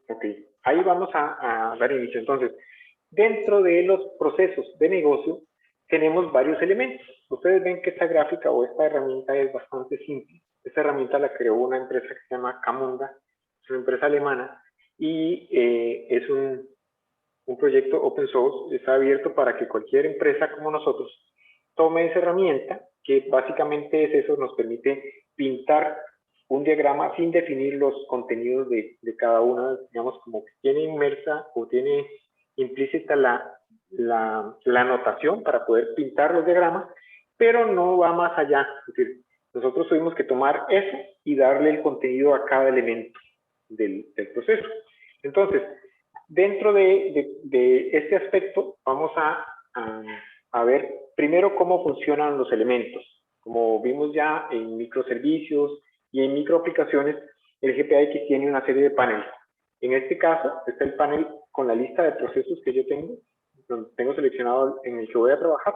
Ok, ahí vamos a dar inicio. Entonces, dentro de los procesos de negocio, tenemos varios elementos. Ustedes ven que esta gráfica o esta herramienta es bastante simple. Esta herramienta la creó una empresa que se llama Camunda, es una empresa alemana, y es un proyecto open source, está abierto para que cualquier empresa como nosotros tome esa herramienta, que básicamente es eso, nos permite pintar un diagrama sin definir los contenidos de cada una, digamos, como que tiene inmersa o tiene implícita la notación para poder pintar los diagramas, pero no va más allá. Es decir, nosotros tuvimos que tomar eso y darle el contenido a cada elemento del proceso. Entonces, dentro de este aspecto, vamos a ver primero cómo funcionan los elementos. Como vimos ya en microservicios y en microaplicaciones, el GPAX tiene una serie de paneles. En este caso, está el panel con la lista de procesos que yo tengo seleccionado en el que voy a trabajar.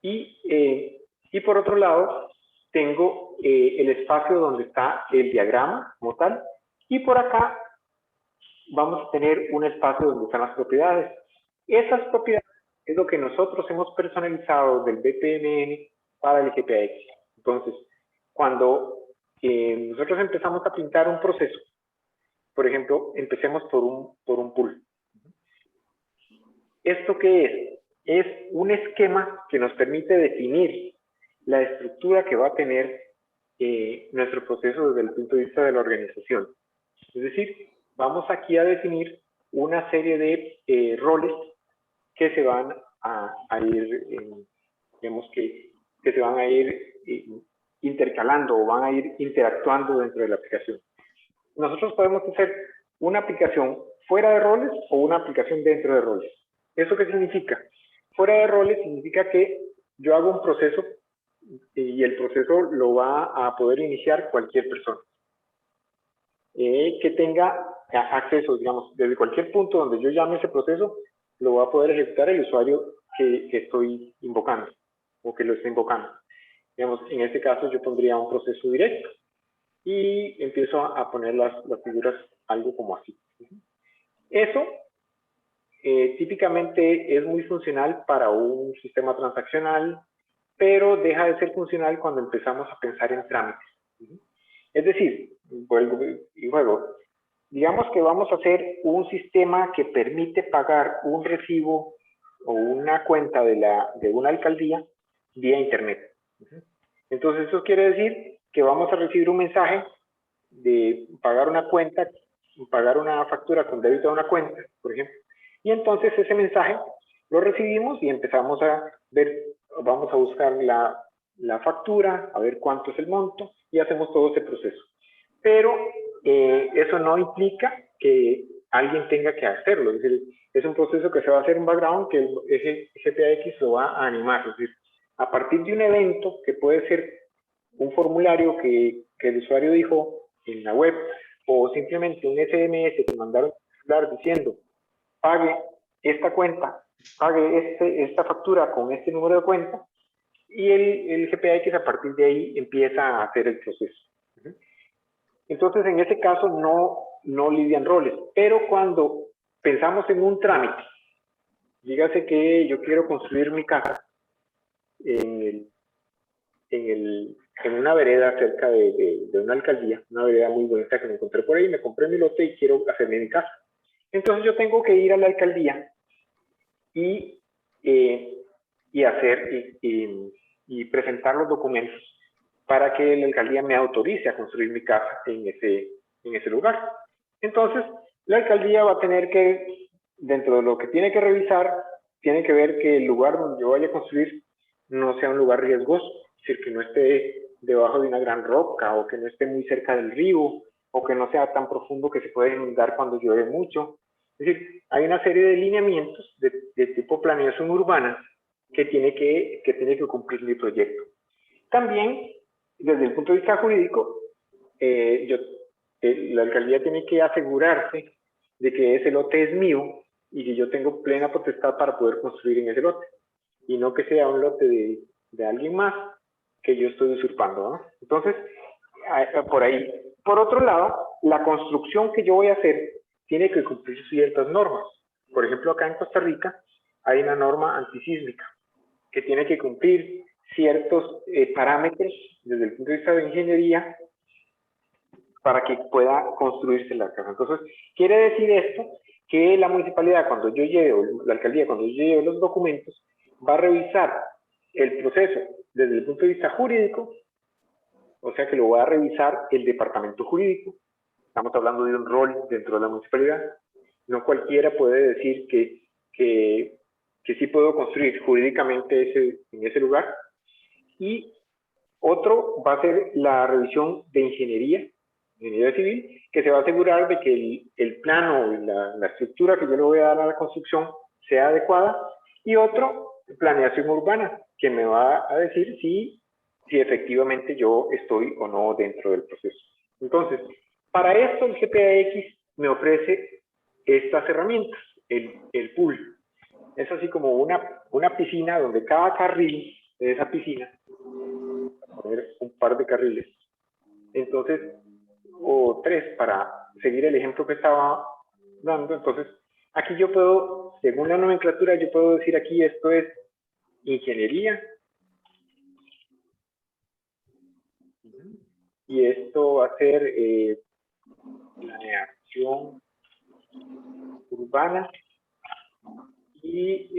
Y por otro lado, tengo el espacio donde está el diagrama como tal. Y por acá vamos a tener un espacio donde están las propiedades. Esas propiedades es lo que nosotros hemos personalizado del BPMN para el GPAX. Entonces, cuando nosotros empezamos a pintar un proceso, por ejemplo, empecemos por un pool. ¿Esto qué es? Es un esquema que nos permite definir la estructura que va a tener nuestro proceso desde el punto de vista de la organización. Es decir, vamos aquí a definir una serie de roles que se van a ir, digamos que se van a ir intercalando o van a ir interactuando dentro de la aplicación. Nosotros podemos hacer una aplicación fuera de roles o una aplicación dentro de roles. ¿Eso qué significa? Fuera de roles significa que yo hago un proceso y el proceso lo va a poder iniciar cualquier persona. Que tenga acceso, digamos, desde cualquier punto donde yo llame ese proceso, lo va a poder ejecutar el usuario que estoy invocando o que lo está invocando. Digamos, en este caso yo pondría un proceso directo y empiezo a poner las figuras algo como así. Eso típicamente es muy funcional para un sistema transaccional, pero deja de ser funcional cuando empezamos a pensar en trámites. Es decir, vuelvo y juego, digamos que vamos a hacer un sistema que permite pagar un recibo o una cuenta de una alcaldía vía internet. Entonces eso quiere decir que vamos a recibir un mensaje de pagar una cuenta, pagar una factura con débito a una cuenta, por ejemplo. Y entonces ese mensaje lo recibimos y empezamos a ver, vamos a buscar la factura, a ver cuánto es el monto y hacemos todo ese proceso. Pero eso no implica que alguien tenga que hacerlo. Es decir, es un proceso que se va a hacer en background que el GPAX lo va a animar. Es decir, a partir de un evento que puede ser un formulario que el usuario dijo en la web o simplemente un SMS que mandaron diciendo pague esta cuenta, pague esta factura con este número de cuenta y el GPAX a partir de ahí empieza a hacer el proceso. Entonces, en ese caso no lidian roles, pero cuando pensamos en un trámite, dígase que yo quiero construir mi casa en una vereda cerca de una alcaldía, una vereda muy bonita que me encontré por ahí, me compré mi lote y quiero hacerme mi casa. Entonces yo tengo que ir a la alcaldía y presentar los documentos para que la alcaldía me autorice a construir mi casa en ese lugar. Entonces, la alcaldía va a tener que, dentro de lo que tiene que revisar, tiene que ver que el lugar donde yo vaya a construir no sea un lugar riesgoso, es decir, que no esté debajo de una gran roca o que no esté muy cerca del río o que no sea tan profundo que se pueda inundar cuando llueve mucho. Es decir, hay una serie de lineamientos de tipo planeación urbana que tiene que cumplir mi proyecto. También, desde el punto de vista jurídico, la alcaldía tiene que asegurarse de que ese lote es mío y que yo tengo plena potestad para poder construir en ese lote y no que sea un lote de alguien más que yo estoy usurpando, ¿no? Entonces, por ahí. Por otro lado, la construcción que yo voy a hacer tiene que cumplir ciertas normas. Por ejemplo, acá en Costa Rica hay una norma antisísmica que tiene que cumplir ciertos parámetros desde el punto de vista de ingeniería para que pueda construirse la casa. Entonces, quiere decir esto que la municipalidad, cuando yo llevo, la alcaldía, cuando yo llevo los documentos, va a revisar el proceso desde el punto de vista jurídico, o sea que lo va a revisar el departamento jurídico. Estamos hablando de un rol dentro de la municipalidad. No cualquiera puede decir que sí puedo construir jurídicamente en ese lugar. Y otro va a ser la revisión de ingeniería civil, que se va a asegurar de que el plano, la estructura que yo le voy a dar a la construcción sea adecuada. Y otro, planeación urbana, que me va a decir si efectivamente yo estoy o no dentro del proceso. Entonces, para esto el GPAX me ofrece estas herramientas, el pool. Es así como una piscina donde cada carril de esa piscina, a poner un par de carriles, entonces, o 3 para seguir el ejemplo que estaba dando. Entonces, aquí yo puedo, según la nomenclatura, yo puedo decir aquí esto es ingeniería, y esto va a ser planeación urbana, y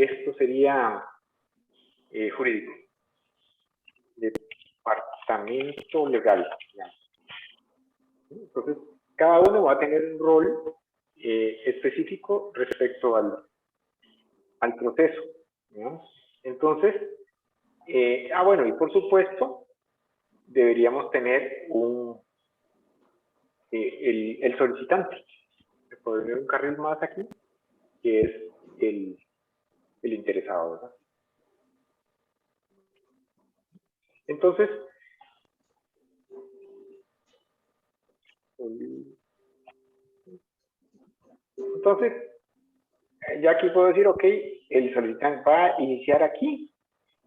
esto sería jurídico, departamento legal. Entonces, cada uno va a tener un rol específico respecto al proceso, ¿no? Entonces, bueno, y por supuesto, deberíamos tener el solicitante. Se puede ver un carril más aquí, que es el interesado, ¿verdad? Entonces, ya aquí puedo decir, ok, el solicitante va a iniciar aquí,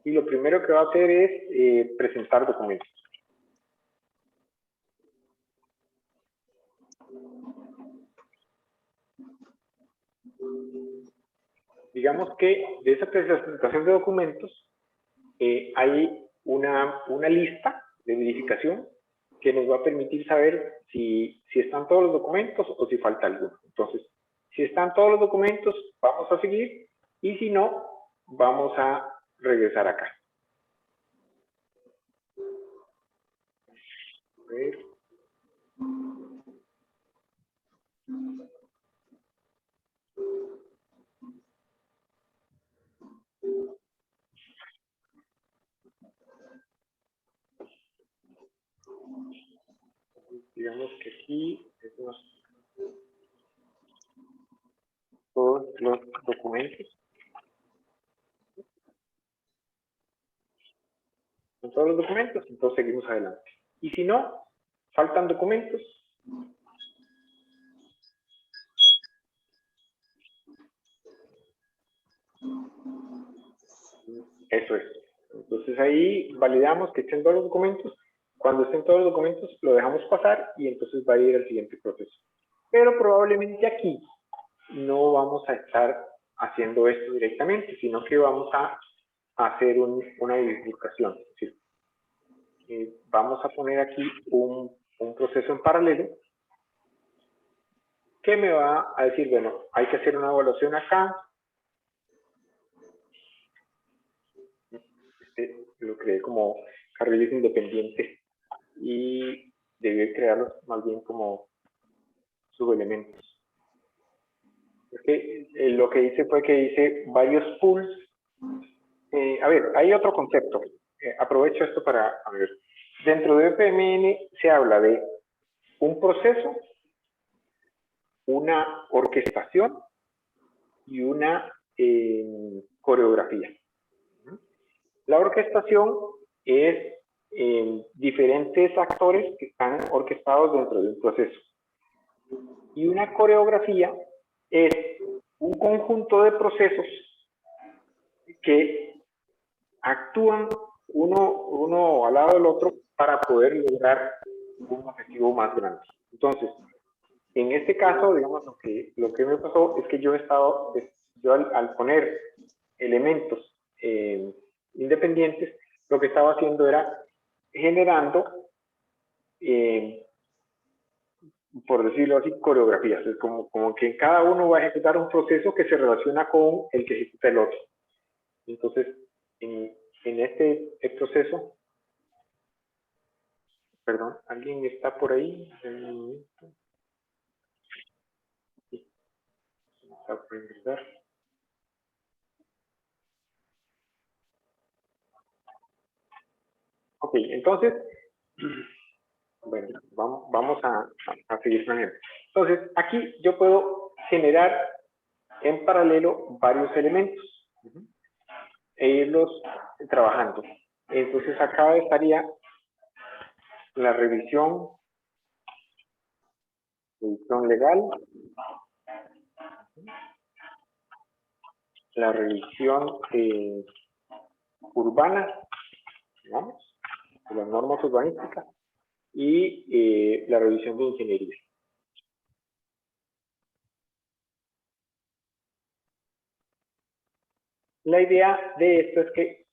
y lo primero que va a hacer es presentar documentos. Digamos que de esa presentación de documentos hay una lista de verificación que nos va a permitir saber si están todos los documentos o si falta alguno. Entonces, si están todos los documentos, vamos a seguir, y si no, vamos a regresar acá. A ver. Digamos que aquí tenemos todos los documentos. Con todos los documentos, entonces seguimos adelante. Y si no, faltan documentos. Eso es. Entonces ahí validamos que estén todos los documentos. Cuando estén todos los documentos, lo dejamos pasar y entonces va a ir al siguiente proceso. Pero probablemente aquí no vamos a estar haciendo esto directamente, sino que vamos a hacer una bifurcación. Es decir, vamos a poner aquí un proceso en paralelo que me va a decir, bueno, hay que hacer una evaluación acá. Lo creé como carriles independientes y debí crearlos más bien como subelementos. Porque lo que hice fue que hice varios pools. A ver, hay otro concepto. Aprovecho esto para ver. Dentro de BPMN se habla de un proceso, una orquestación y una coreografía. La orquestación es diferentes actores que están orquestados dentro de un proceso. Y una coreografía es un conjunto de procesos que actúan uno al lado del otro para poder lograr un objetivo más grande. Entonces, en este caso, digamos, lo que me pasó es que yo al poner elementos independientes, lo que estaba haciendo era generando, por decirlo así, coreografías. Es como que cada uno va a ejecutar un proceso que se relaciona con el que ejecuta el otro. Entonces, en este proceso, perdón, ¿alguien está por ahí? Está por ingresar. Ok, entonces, bueno, vamos a seguir planeando. Entonces, aquí yo puedo generar en paralelo varios elementos e irlos trabajando. Entonces, acá estaría la revisión legal, la revisión urbana, digamos, de las normas urbanísticas, y la revisión de ingeniería. La idea de esto es que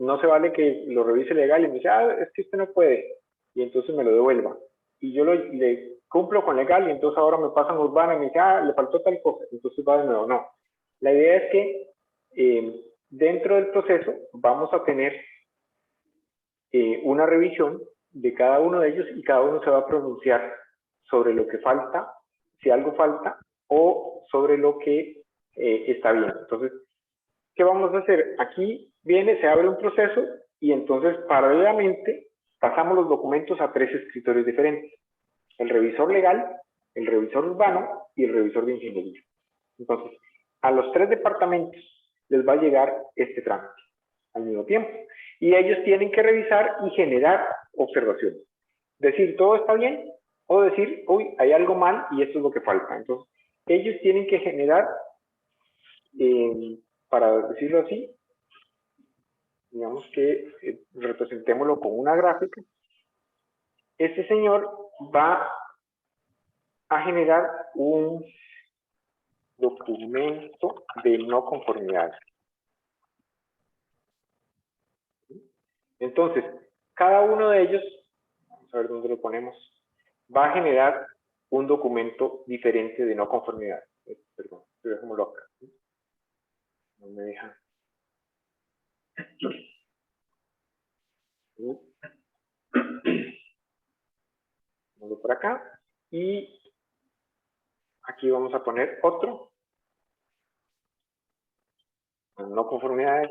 no se vale que lo revise legal y me dice, es que usted no puede, y entonces me lo devuelva. Y yo le cumplo con legal y entonces ahora me pasan urbana y me dice, le faltó tal cosa, entonces va de nuevo. No. La idea es que dentro del proceso vamos a tener una revisión de cada uno de ellos y cada uno se va a pronunciar sobre lo que falta, si algo falta, o sobre lo que está bien. Entonces, ¿qué vamos a hacer? Aquí se abre un proceso y entonces paralelamente pasamos los documentos a 3 escritorios diferentes. El revisor legal, el revisor urbano y el revisor de ingeniería. Entonces, a los 3 departamentos les va a llegar este trámite al mismo tiempo. Y ellos tienen que revisar y generar observaciones. Decir, todo está bien, o decir, uy, hay algo mal y esto es lo que falta. Entonces, ellos tienen que generar, para decirlo así, digamos que representémoslo con una gráfica. Este señor va a generar un documento de no conformidad. Entonces, cada uno de ellos, vamos a ver dónde lo ponemos, va a generar un documento diferente de no conformidad. Perdón, estoy como loca. No me deja. Vamos por acá. Y aquí vamos a poner otro. No conformidades.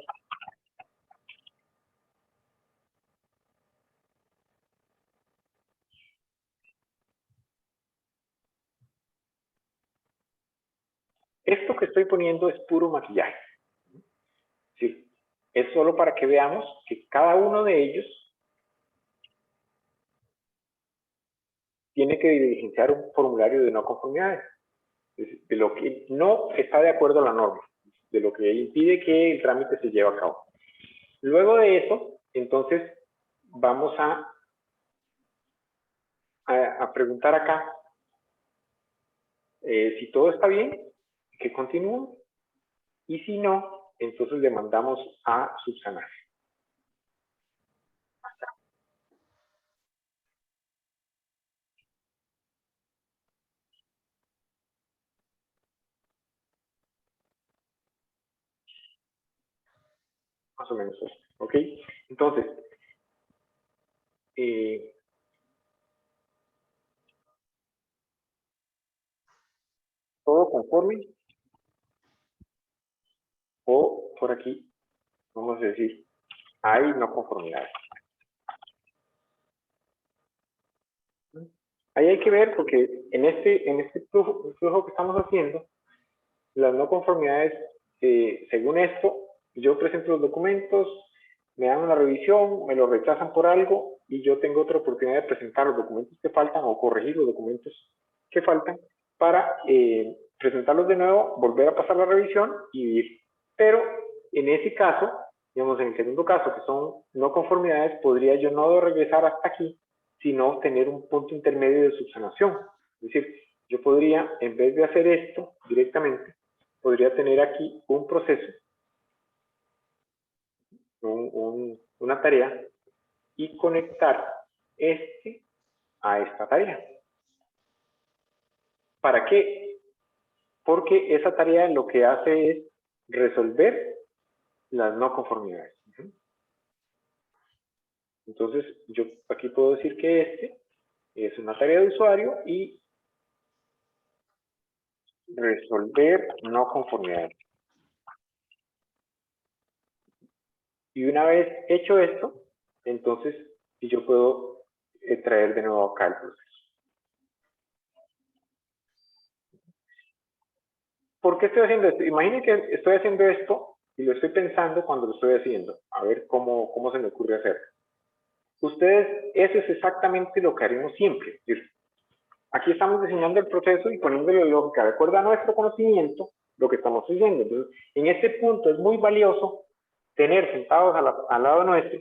Esto que estoy poniendo es puro maquillaje. ¿Sí? Es solo para que veamos que cada uno de ellos tiene que diligenciar un formulario de no conformidades, de lo que no está de acuerdo a la norma, de lo que impide que el trámite se lleve a cabo. Luego de eso, entonces, vamos a preguntar acá si todo está bien, que continúe, y si no, entonces le mandamos a subsanar. Más o menos eso, ¿ok? Entonces, todo conforme, o por aquí, vamos a decir, hay no conformidades. Ahí hay que ver porque en este flujo que estamos haciendo, las no conformidades, según esto, yo presento los documentos, me dan una revisión, me lo rechazan por algo y yo tengo otra oportunidad de presentar los documentos que faltan o corregir los documentos que faltan para presentarlos de nuevo, volver a pasar la revisión y ir. Pero en ese caso, digamos en el segundo caso, que son no conformidades, podría yo no regresar hasta aquí, sino tener un punto intermedio de subsanación. Es decir, yo podría, en vez de hacer esto directamente, podría tener aquí un proceso, una tarea, y conectar este a esta tarea. ¿Para qué? Porque esa tarea lo que hace es resolver las no conformidades. Entonces, yo aquí puedo decir que este es una tarea de usuario y resolver no conformidades. Y una vez hecho esto, entonces yo puedo traer de nuevo acá el proceso. ¿Por qué estoy haciendo esto? Imaginen que estoy haciendo esto y lo estoy pensando cuando lo estoy haciendo. A ver cómo se me ocurre hacerlo. Ustedes, eso es exactamente lo que haremos siempre. Es decir, aquí estamos diseñando el proceso y poniéndole lógica de acuerdo a nuestro conocimiento lo que estamos haciendo. Entonces, en este punto es muy valioso tener sentados al lado nuestro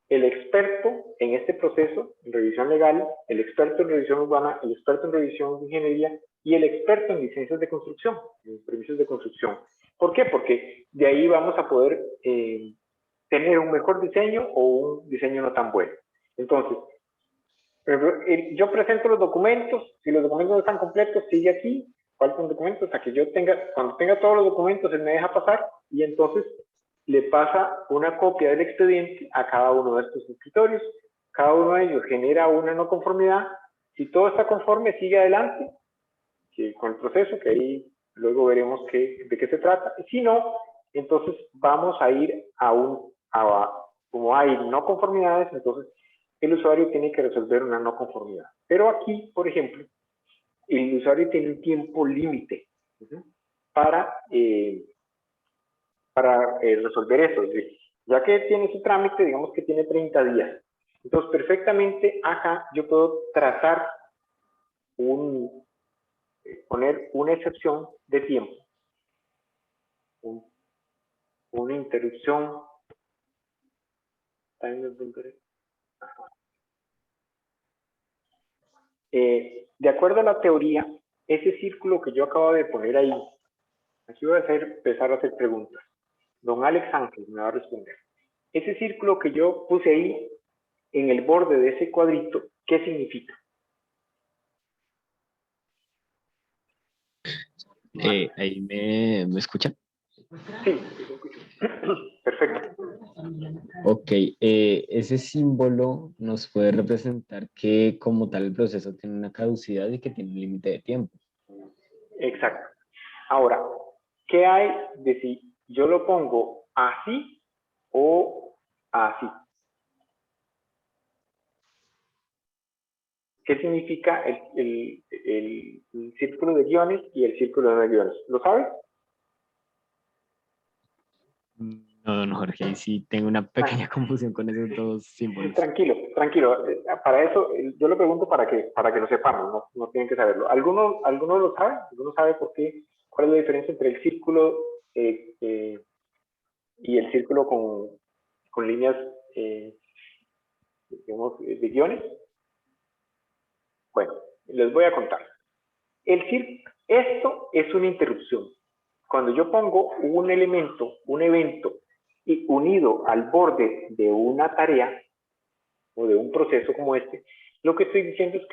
el experto en este proceso, en revisión legal, el experto en revisión urbana, el experto en revisión de ingeniería y el experto en licencias de construcción, en permisos de construcción. ¿Por qué? Porque de ahí vamos a poder tener un mejor diseño o un diseño no tan bueno. Entonces, yo presento los documentos, si los documentos no están completos, sigue aquí, faltan documentos, hasta que yo tenga, cuando tenga todos los documentos, él me deja pasar y entonces le pasa una copia del expediente a cada uno de estos escritorios, cada uno de ellos genera una no conformidad, si todo está conforme, sigue adelante con el proceso, que ahí luego veremos de qué se trata, y si no, entonces vamos a ir como hay no conformidades, entonces el usuario tiene que resolver una no conformidad. Pero aquí, por ejemplo, el usuario tiene un tiempo límite para resolver eso. Es decir, ya que tiene su trámite, digamos que tiene 30 días. Entonces, perfectamente acá yo puedo trazar poner una excepción de tiempo, una interrupción. De acuerdo a la teoría, ese círculo que yo acabo de poner ahí, aquí voy a empezar a hacer preguntas. Don Alex Ángel me va a responder. Ese círculo que yo puse ahí en el borde de ese cuadrito, ¿qué significa? ¿Ahí me escuchan? Sí, sí, escucho. Perfecto. Ok, ese símbolo nos puede representar que como tal el proceso tiene una caducidad y que tiene un límite de tiempo. Exacto. Ahora, ¿qué hay de si yo lo pongo así o así? ¿Qué significa el círculo de guiones y el círculo de no guiones? ¿Lo sabes? No, don Jorge, ahí sí tengo una pequeña confusión con esos dos símbolos. Tranquilo, tranquilo. Para eso, yo lo pregunto para que lo sepamos, no tienen que saberlo. ¿Alguno lo sabe? ¿Alguno sabe por qué? ¿Cuál es la diferencia entre el círculo y el círculo con líneas, digamos, de guiones? Bueno, les voy a contar. Esto es una interrupción. Cuando yo pongo un elemento, un evento, y unido al borde de una tarea o de un proceso como este, lo que estoy diciendo es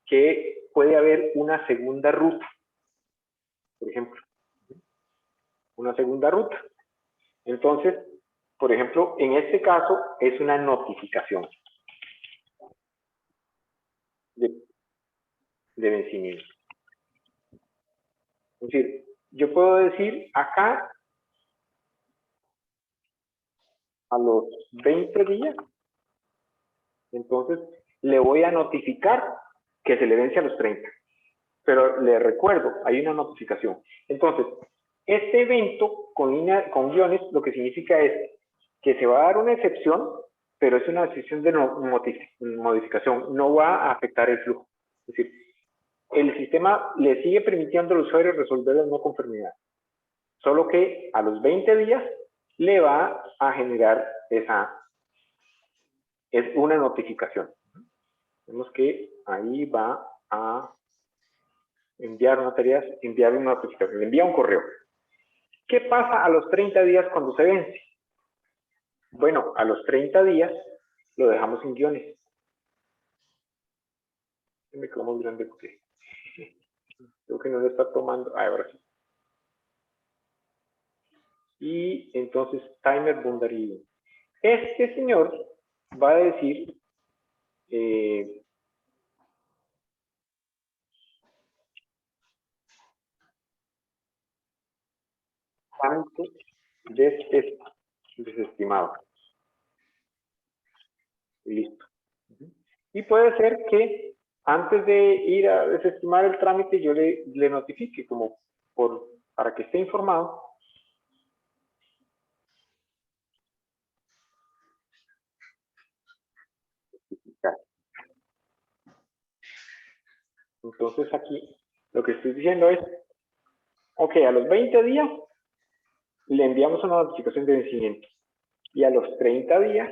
que puede haber una segunda ruta, por ejemplo, una segunda ruta. Entonces, por ejemplo, en este caso es una notificación de vencimiento. Es decir, yo puedo decir acá a los 20 días, entonces le voy a notificar que se le vence a los 30. Pero le recuerdo, hay una notificación. Entonces, este evento con guiones lo que significa es que se va a dar una excepción, pero es una excepción de modificación, no va a afectar el flujo. Es decir, el sistema le sigue permitiendo al usuario resolver la no conformidad, solo que a los 20 días le va a generar es una notificación. Vemos que ahí va a enviar una tarea, enviar una notificación, le envía un correo. ¿Qué pasa a los 30 días cuando se vence? Bueno, a los 30 días lo dejamos en guiones. Me quedo muy grande porque creo que no lo está tomando. Ah, ahora sí. Y entonces, timer boundary. Este señor va a decir cuánto desestimado. Y listo. Y puede ser que antes de ir a desestimar el trámite yo le notifique como para que esté informado. Entonces aquí lo que estoy diciendo es, ok, a los 20 días le enviamos una notificación de vencimiento y a los 30 días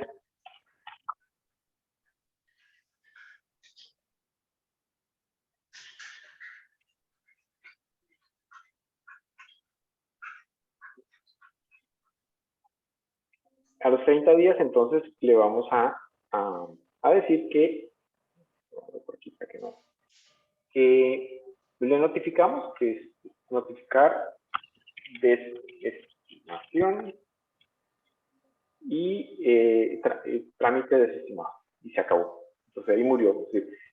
entonces le vamos a decir que le notificamos, que es notificar desestimación y trámite desestimado. Y se acabó. Entonces ahí murió.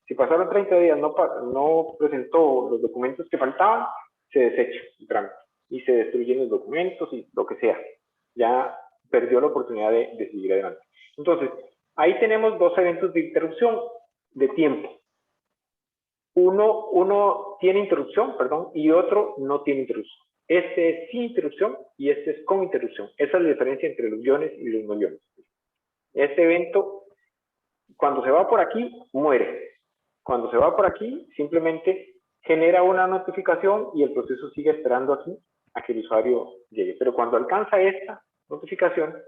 Si pasaron 30 días, no presentó los documentos que faltaban, se desecha el trámite y se destruyen los documentos y lo que sea. Ya perdió la oportunidad de seguir adelante. Entonces, ahí tenemos dos eventos de interrupción de tiempo. Uno tiene interrupción, perdón, y otro no tiene interrupción. Este es sin interrupción y este es con interrupción. Esa es la diferencia entre los guiones y los no guiones. Este evento, cuando se va por aquí, muere. Cuando se va por aquí, simplemente genera una notificación y el proceso sigue esperando aquí a que el usuario llegue. Pero cuando alcanza esta notificación,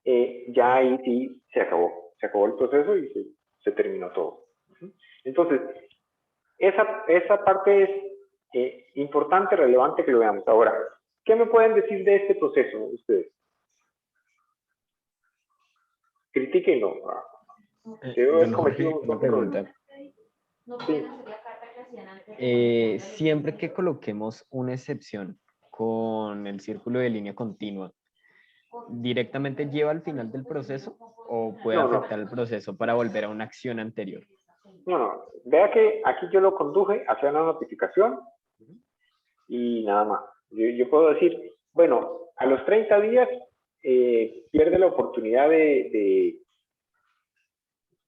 ya ahí sí se acabó. Se acabó el proceso y se terminó todo. Entonces, esa parte es importante, relevante que lo veamos. Ahora, ¿qué me pueden decir de este proceso ustedes? Critíquenlo. Don Jorge, una pregunta. Sí. Siempre que coloquemos una excepción con el círculo de línea continua, ¿directamente lleva al final del proceso o puede afectar el proceso para volver a una acción anterior? No. Vea que aquí yo lo conduje hacia una notificación y nada más. Yo puedo decir, bueno, a los 30 días pierde la oportunidad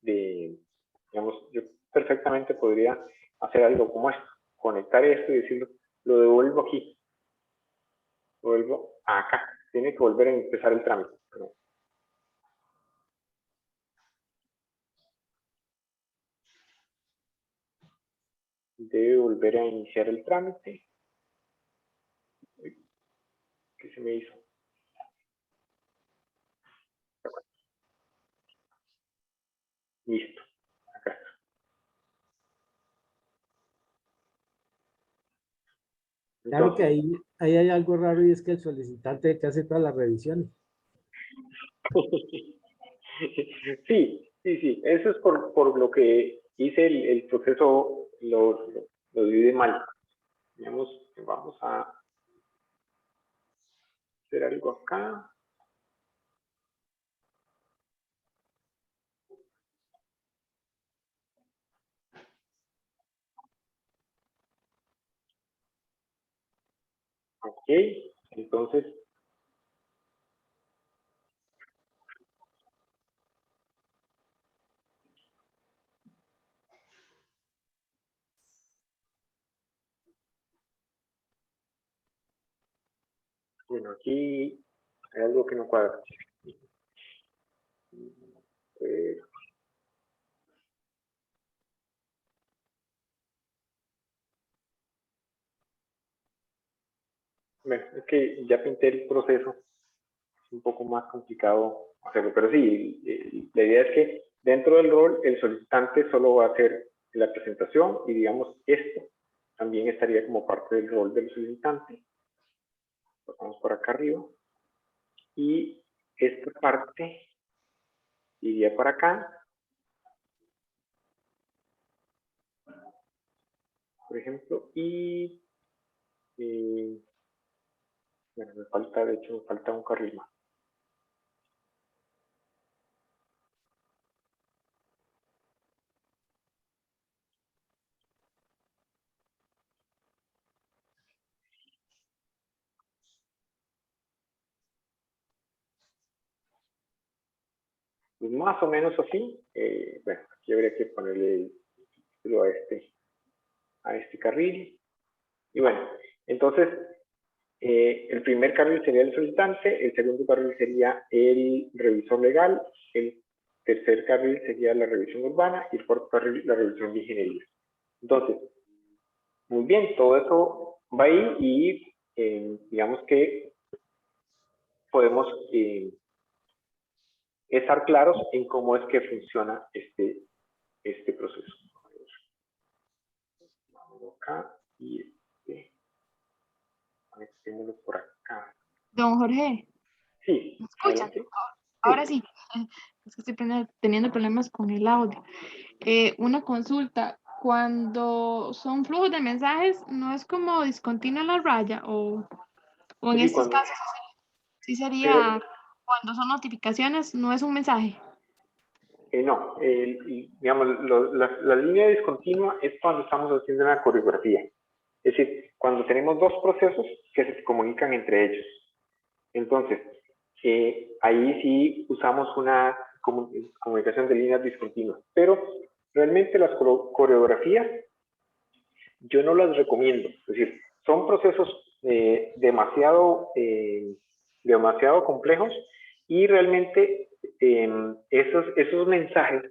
digamos, yo perfectamente podría hacer algo como esto, conectar esto y decirlo, lo devuelvo aquí, lo vuelvo acá, tiene que volver a empezar el trámite. Perdón. Debe volver a iniciar el trámite. ¿Qué se me hizo? Listo. Acá está. Claro que ahí hay algo raro y es que el solicitante que hace todas las revisiones. Sí. Eso es por lo que hice el proceso, lo divide mal. Digamos, vamos a hacer algo acá. Ok, entonces bueno, aquí hay algo que no cuadra. Bueno, es que ya pinté el proceso, es un poco más complicado hacerlo, pero sí, la idea es que dentro del rol el solicitante solo va a hacer la presentación y digamos esto también estaría como parte del rol del solicitante. Vamos por acá arriba y esta parte iría para acá, por ejemplo, y bueno, me falta, de hecho, me falta un carril más. Pues más o menos así. Bueno, aquí habría que ponerle el título a este carril. Y bueno, entonces, el primer carril sería el solicitante, el segundo carril sería el revisor legal, el tercer carril sería la revisión urbana y el cuarto carril la revisión de ingeniería. Entonces, muy bien, todo eso va ahí y digamos que podemos estar claros en cómo es que funciona este proceso. Vamos acá y conectémoslo por acá. Don Jorge, Sí, ¿me escuchan? adelante. Ahora sí, es que estoy teniendo problemas con el audio. Una consulta, cuando son flujos de mensajes, ¿no es como discontinua la raya? O en Sí, estos casos sí pero sería cuando son notificaciones, no es un mensaje. no, digamos, la línea discontinua es cuando estamos haciendo una coreografía. Es decir, cuando tenemos dos procesos que se comunican entre ellos. Entonces, ahí sí usamos una comunicación de líneas discontinuas. Pero realmente las coreografías yo no las recomiendo. Es decir, son procesos demasiado complejos y realmente esos mensajes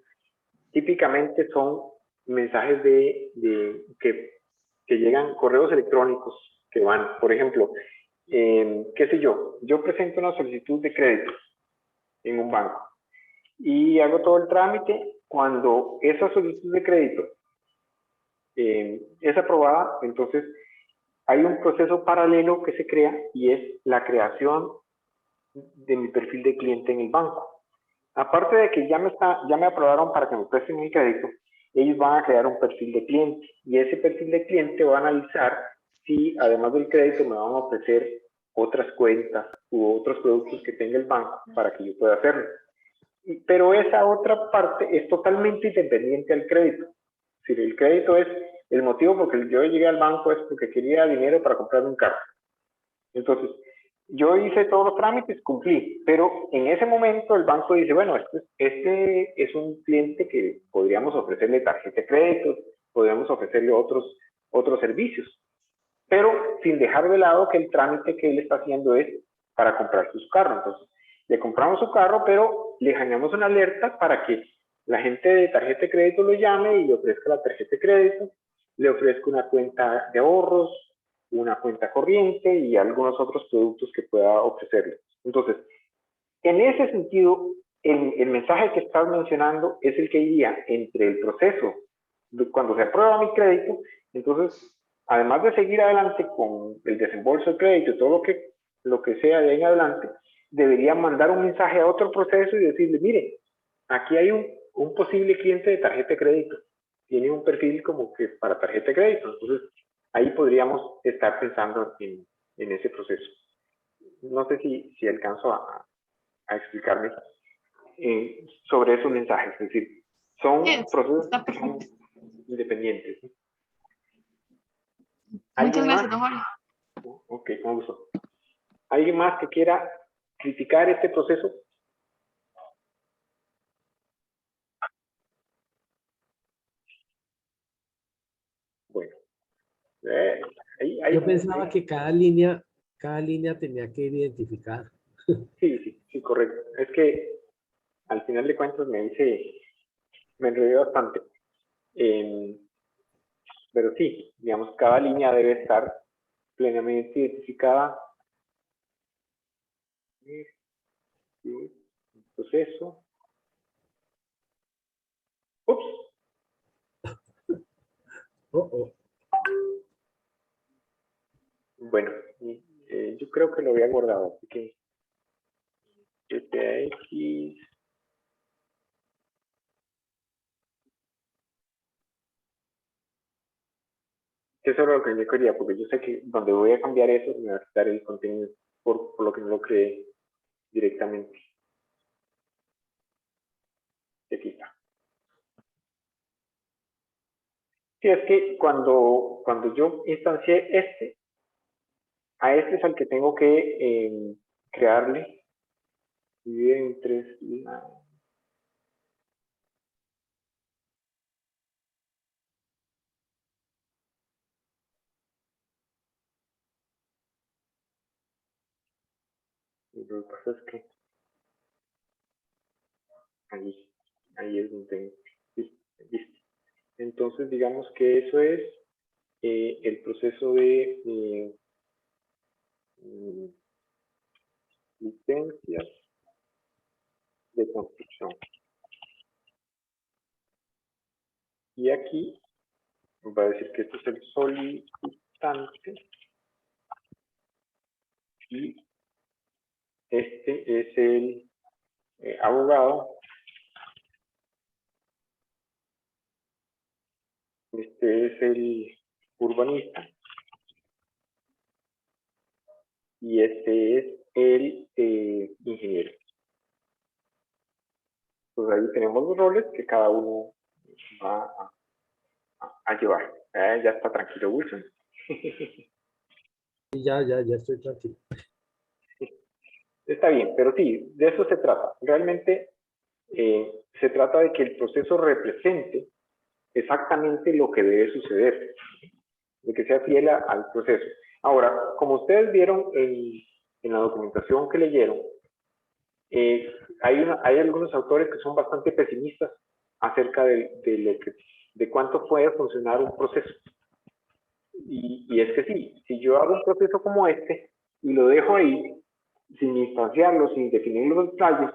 típicamente son mensajes que llegan, correos electrónicos que van, por ejemplo, qué sé yo presento una solicitud de crédito en un banco y hago todo el trámite. Cuando esa solicitud de crédito es aprobada, entonces hay un proceso paralelo que se crea y es la creación de mi perfil de cliente en el banco. Aparte de que ya me aprobaron para que me presten el crédito, ellos van a crear un perfil de cliente y ese perfil de cliente va a analizar si además del crédito me van a ofrecer otras cuentas u otros productos que tenga el banco para que yo pueda hacerlo. Pero esa otra parte es totalmente independiente al crédito. Si el crédito es el motivo por el que yo llegué al banco es porque quería dinero para comprar un carro. Entonces, yo hice todos los trámites, cumplí, pero en ese momento el banco dice, bueno, este es un cliente que podríamos ofrecerle tarjeta de crédito, podríamos ofrecerle otros servicios, pero sin dejar de lado que el trámite que él está haciendo es para comprar su carro. Entonces, le compramos su carro, pero le generamos una alerta para que la gente de tarjeta de crédito lo llame y le ofrezca la tarjeta de crédito, le ofrezca una cuenta de ahorros, una cuenta corriente y algunos otros productos que pueda ofrecerle. Entonces, en ese sentido, el mensaje que estás mencionando es el que iría entre el proceso cuando se aprueba mi crédito. Entonces, además de seguir adelante con el desembolso de crédito y todo lo que sea de ahí en adelante, debería mandar un mensaje a otro proceso y decirle, mire, aquí hay un posible cliente de tarjeta de crédito, tiene un perfil como que para tarjeta de crédito. Entonces, ahí podríamos estar pensando en ese proceso. No sé si alcanzo a explicarme sobre esos mensajes. Es decir, son procesos que son independientes. Muchas ¿Alguien gracias, más? don Jorge. Ok, con gusto. ¿Alguien más que quiera criticar este proceso? Bueno, Yo pensaba que cada línea tenía que ir identificada. sí, correcto. Es que al final de cuentas me enredé bastante. Pero sí, digamos, cada línea debe estar plenamente identificada. Proceso. Ups. Bueno, yo creo que lo había guardado, así que X. Eso era lo que yo quería, porque yo sé que donde voy a cambiar eso me va a quitar el contenido por lo que no lo creé directamente. Aquí está. Sí, es que cuando yo instancié a este es al que tengo que crearle. Dividir en 3. Lo que pasa es que ahí es donde tengo. Listo. Entonces, digamos que eso es el proceso de licencias de construcción. Y aquí va a decir que este es el solicitante y este es el abogado. Este es el urbanista y este es el ingeniero. Pues ahí tenemos los roles que cada uno va a llevar. Ya está tranquilo, Wilson. Ya estoy tranquilo. Está bien, pero sí, de eso se trata. Realmente se trata de que el proceso represente exactamente lo que debe suceder, de que sea fiel al proceso. Ahora, como ustedes vieron en la documentación que leyeron, hay algunos autores que son bastante pesimistas acerca de cuánto puede funcionar un proceso. Y es que sí, si yo hago un proceso como este y lo dejo ahí, sin instanciarlo, sin definir los detalles,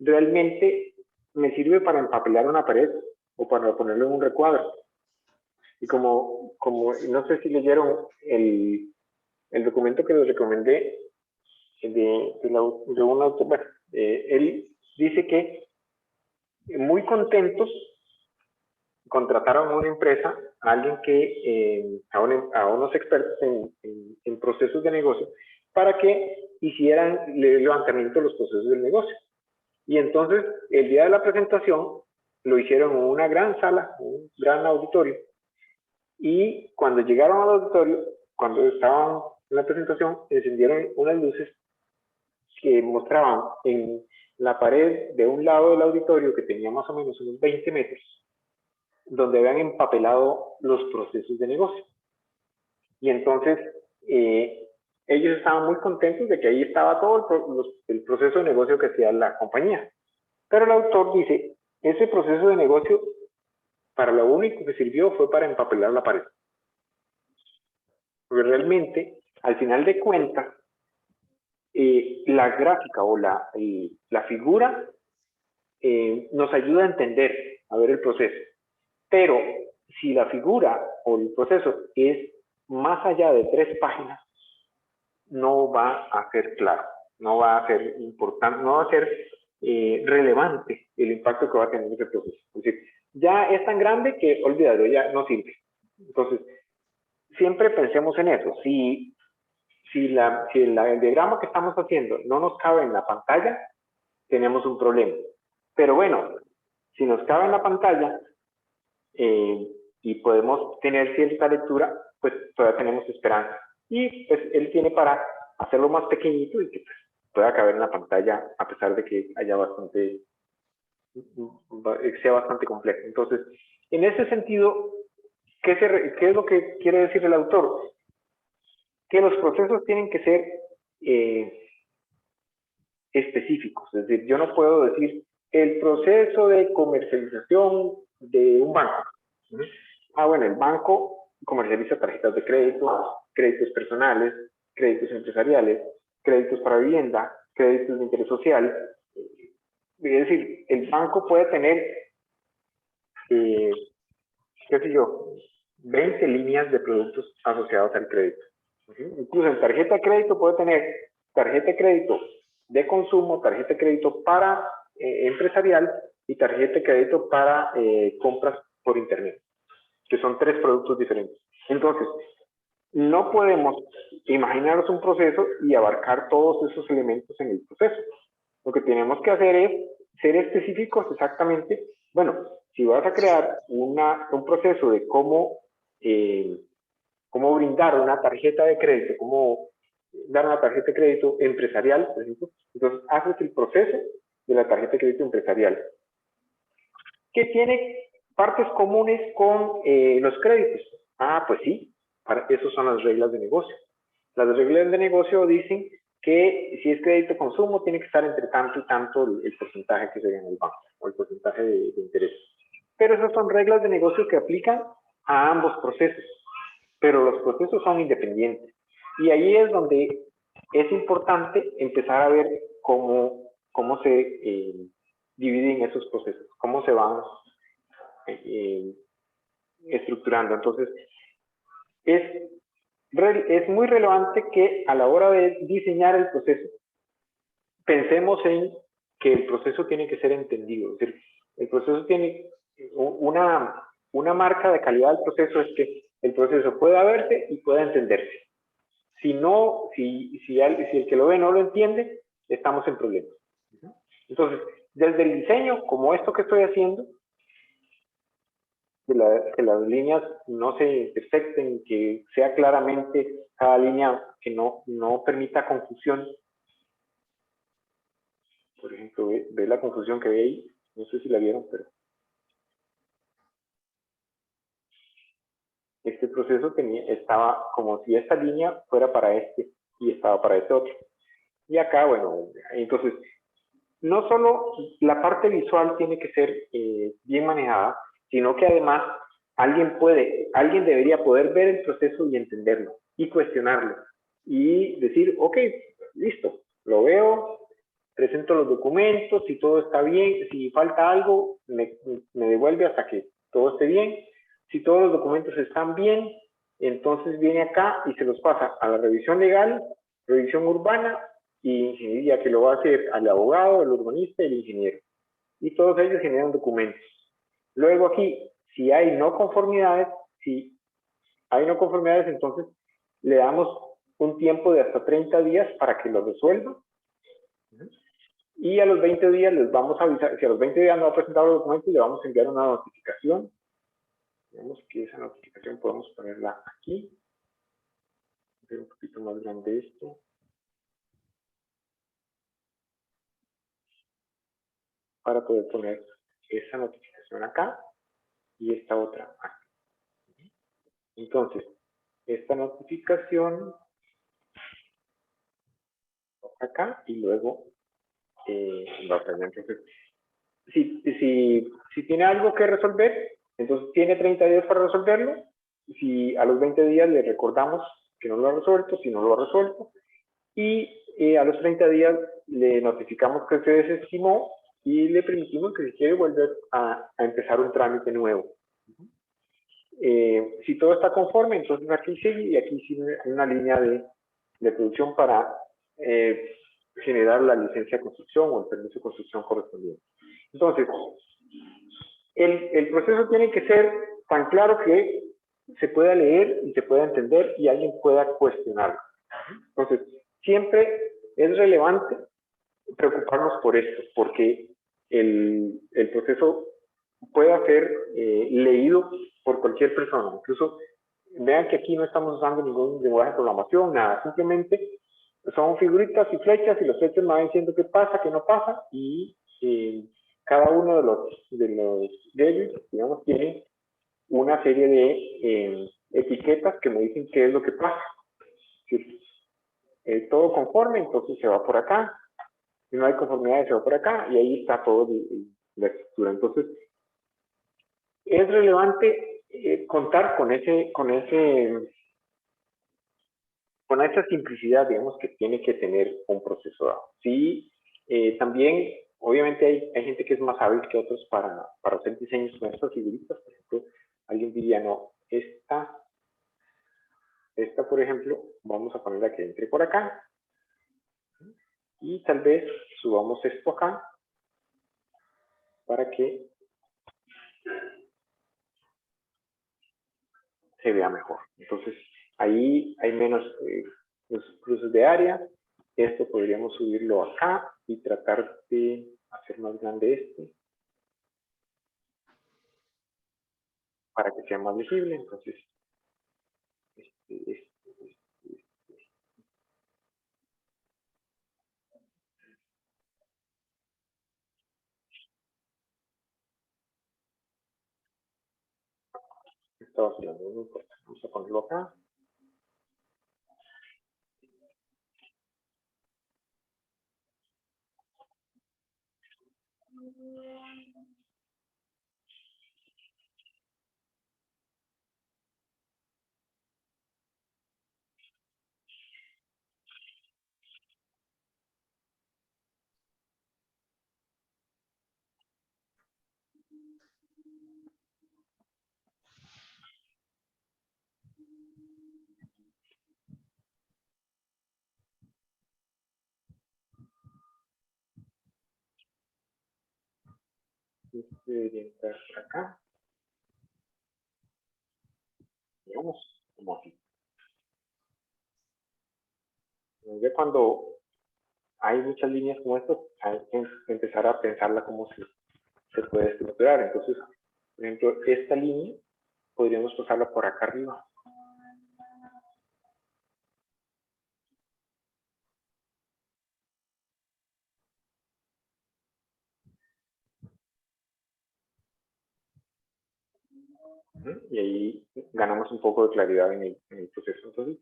realmente me sirve para empapelar una pared o para ponerlo en un recuadro. Y como no sé si leyeron el documento que les recomendé de un autor, bueno, él dice que muy contentos contrataron a una empresa, a alguien que, a unos expertos en procesos de negocio, para que hicieran el levantamiento de los procesos del negocio. Y entonces, el día de la presentación, lo hicieron en una gran sala, un gran auditorio, y cuando llegaron al auditorio, cuando estaban en la presentación, encendieron unas luces que mostraban en la pared de un lado del auditorio, que tenía más o menos unos 20 metros, donde habían empapelado los procesos de negocio. Y entonces, ellos estaban muy contentos de que ahí estaba todo el proceso de negocio que hacía la compañía. Pero el autor dice, ese proceso de negocio, para lo único que sirvió fue para empapelar la pared. Porque realmente, al final de cuentas, la gráfica o la figura nos ayuda a entender, a ver el proceso. Pero si la figura o el proceso es más allá de 3 páginas, no va a ser claro, no va a ser importante, no va a ser relevante el impacto que va a tener ese proceso. Es decir, ya es tan grande que olvídalo, ya no sirve. Entonces, siempre pensemos en eso. Si el diagrama que estamos haciendo no nos cabe en la pantalla, tenemos un problema. Pero bueno, si nos cabe en la pantalla y podemos tener cierta lectura, pues todavía tenemos esperanza. Y pues él tiene para hacerlo más pequeñito y que pues, pueda caber en la pantalla a pesar de que haya sea bastante complejo. Entonces, en ese sentido, ¿qué es lo que quiere decir el autor? Que los procesos tienen que ser específicos. Es decir, yo no puedo decir el proceso de comercialización de un banco. Bueno, el banco comercializa tarjetas de crédito, créditos personales, créditos empresariales, créditos para vivienda, créditos de interés social. Es decir, el banco puede tener, qué sé yo, 20 líneas de productos asociados al crédito. Incluso en tarjeta de crédito puede tener tarjeta de crédito de consumo, tarjeta de crédito para empresarial y tarjeta de crédito para compras por internet, que son 3 productos diferentes. Entonces, no podemos imaginarnos un proceso y abarcar todos esos elementos en el proceso. Lo que tenemos que hacer es ser específicos exactamente. Bueno, si vas a crear un proceso de cómo brindar una tarjeta de crédito, cómo dar una tarjeta de crédito empresarial, por ejemplo, entonces haces el proceso de la tarjeta de crédito empresarial, que tiene partes comunes con los créditos. Ah, pues sí, esas son las reglas de negocio. Las reglas de negocio dicen que si es crédito consumo, tiene que estar entre tanto y tanto el porcentaje que se gana en el banco, o el porcentaje de interés. Pero esas son reglas de negocio que aplican a ambos procesos, pero los procesos son independientes. Y ahí es donde es importante empezar a ver cómo se dividen esos procesos, cómo se van estructurando. Entonces, es muy relevante que a la hora de diseñar el proceso, pensemos en que el proceso tiene que ser entendido. Es decir, el proceso tiene una marca de calidad del proceso, es que el proceso pueda verse y pueda entenderse. Si el que lo ve no lo entiende, estamos en problemas. Entonces, desde el diseño, como esto que estoy haciendo, que las líneas no se intersecten, que sea claramente cada línea que no permita confusión. Por ejemplo, ve la confusión que ve ahí, no sé si la vieron, pero este proceso estaba como si esta línea fuera para este y estaba para este otro. Y acá, bueno, entonces, no solo la parte visual tiene que ser bien manejada, sino que además alguien debería poder ver el proceso y entenderlo, y cuestionarlo, y decir, ok, listo, lo veo, presento los documentos, si todo está bien, si falta algo, me devuelve hasta que todo esté bien. Si todos los documentos están bien, entonces viene acá y se los pasa a la revisión legal, revisión urbana y ingeniería, que lo va a hacer al abogado, el urbanista y el ingeniero. Y todos ellos generan documentos. Luego aquí, si hay no conformidades, entonces le damos un tiempo de hasta 30 días para que lo resuelva. Y a los 20 días les vamos a avisar, si a los 20 días no ha presentado los documentos, le vamos a enviar una notificación. Vemos que esa notificación podemos ponerla aquí. Voy a hacer un poquito más grande esto. Para poder poner esa notificación acá y esta otra aquí. Entonces, esta notificación acá y luego va a salir. Entonces, si tiene algo que resolver, entonces tiene 30 días para resolverlo. Si a los 20 días le recordamos que no lo ha resuelto, si no lo ha resuelto, y a los 30 días le notificamos que se desestimó y le permitimos que si quiere volver a empezar un trámite nuevo. Si todo está conforme, entonces aquí sigue y aquí sigue una línea de producción para generar la licencia de construcción o el permiso de construcción correspondiente. Entonces, el proceso tiene que ser tan claro que se pueda leer y se pueda entender y alguien pueda cuestionarlo. Entonces, siempre es relevante preocuparnos por esto, porque el proceso pueda ser leído por cualquier persona. Incluso, vean que aquí no estamos usando ningún lenguaje de programación, nada, simplemente son figuritas y flechas y los flechas me van diciendo qué pasa, qué no pasa, y cada uno de los gadgets, digamos, tiene una serie de etiquetas que me dicen qué es lo que pasa. Si todo conforme, entonces se va por acá. Si no hay conformidad, se va por acá, y ahí está todo la estructura. Entonces, es relevante contar con esa simplicidad, digamos, que tiene que tener un proceso dado. Sí, también, obviamente, hay gente que es más hábil que otros para hacer diseños con estas figuritas. Por ejemplo, alguien diría, no, esta, por ejemplo, vamos a ponerla que entre por acá. Y tal vez subamos esto acá para que se vea mejor. Entonces, ahí hay menos cruces de área. Esto podríamos subirlo acá y tratar de hacer más grande este para que sea más visible. Entonces, este. Está vacilando, no importa. Vamos a ponerlo acá. Este debería entrar por acá. Digamos, como así. Ya cuando hay muchas líneas como estas, hay que empezar a pensarla como se puede estructurar. Entonces, por ejemplo, esta línea podríamos pasarla por acá arriba. Y ahí ganamos un poco de claridad en el proceso. Entonces,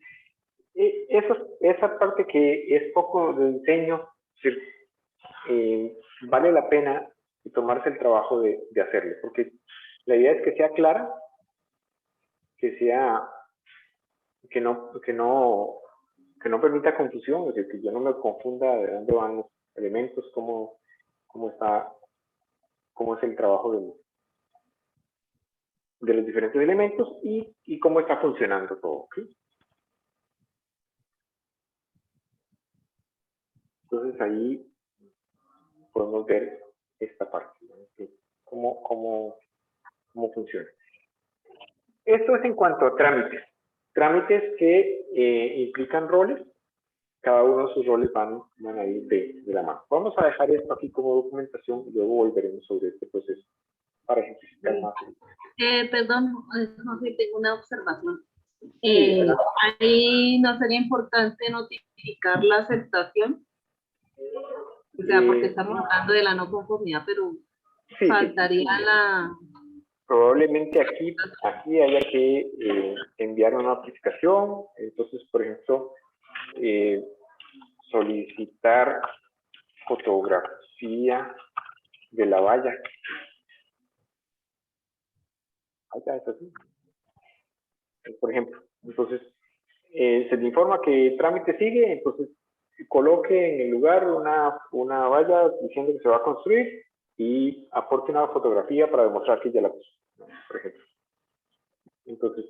esa parte que es poco de diseño, vale la pena tomarse el trabajo de hacerlo, porque la idea es que sea clara, que no permita confusión, es decir, que yo no me confunda de dónde van los elementos, cómo es el trabajo de los diferentes elementos y cómo está funcionando todo. ¿Sí? Entonces ahí podemos ver esta parte, ¿no? cómo funciona. Esto es en cuanto a trámites. Trámites que implican roles. Cada uno de sus roles van a ir de la mano. Vamos a dejar esto aquí como documentación y luego volveremos sobre este proceso para ejemplificar más. Perdón, José, tengo una observación. Sí, ahí no sería importante notificar la aceptación, o sea, porque estamos hablando de la no conformidad, pero sí, faltaría sí. la... Probablemente aquí haya que enviar una notificación. Entonces, por ejemplo, solicitar fotografía de la valla. Ahí está, eso sí. Por ejemplo, entonces se le informa que el trámite sigue, entonces coloque en el lugar una valla diciendo que se va a construir y aporte una fotografía para demostrar que ya la puso, ¿no? Por ejemplo. Entonces,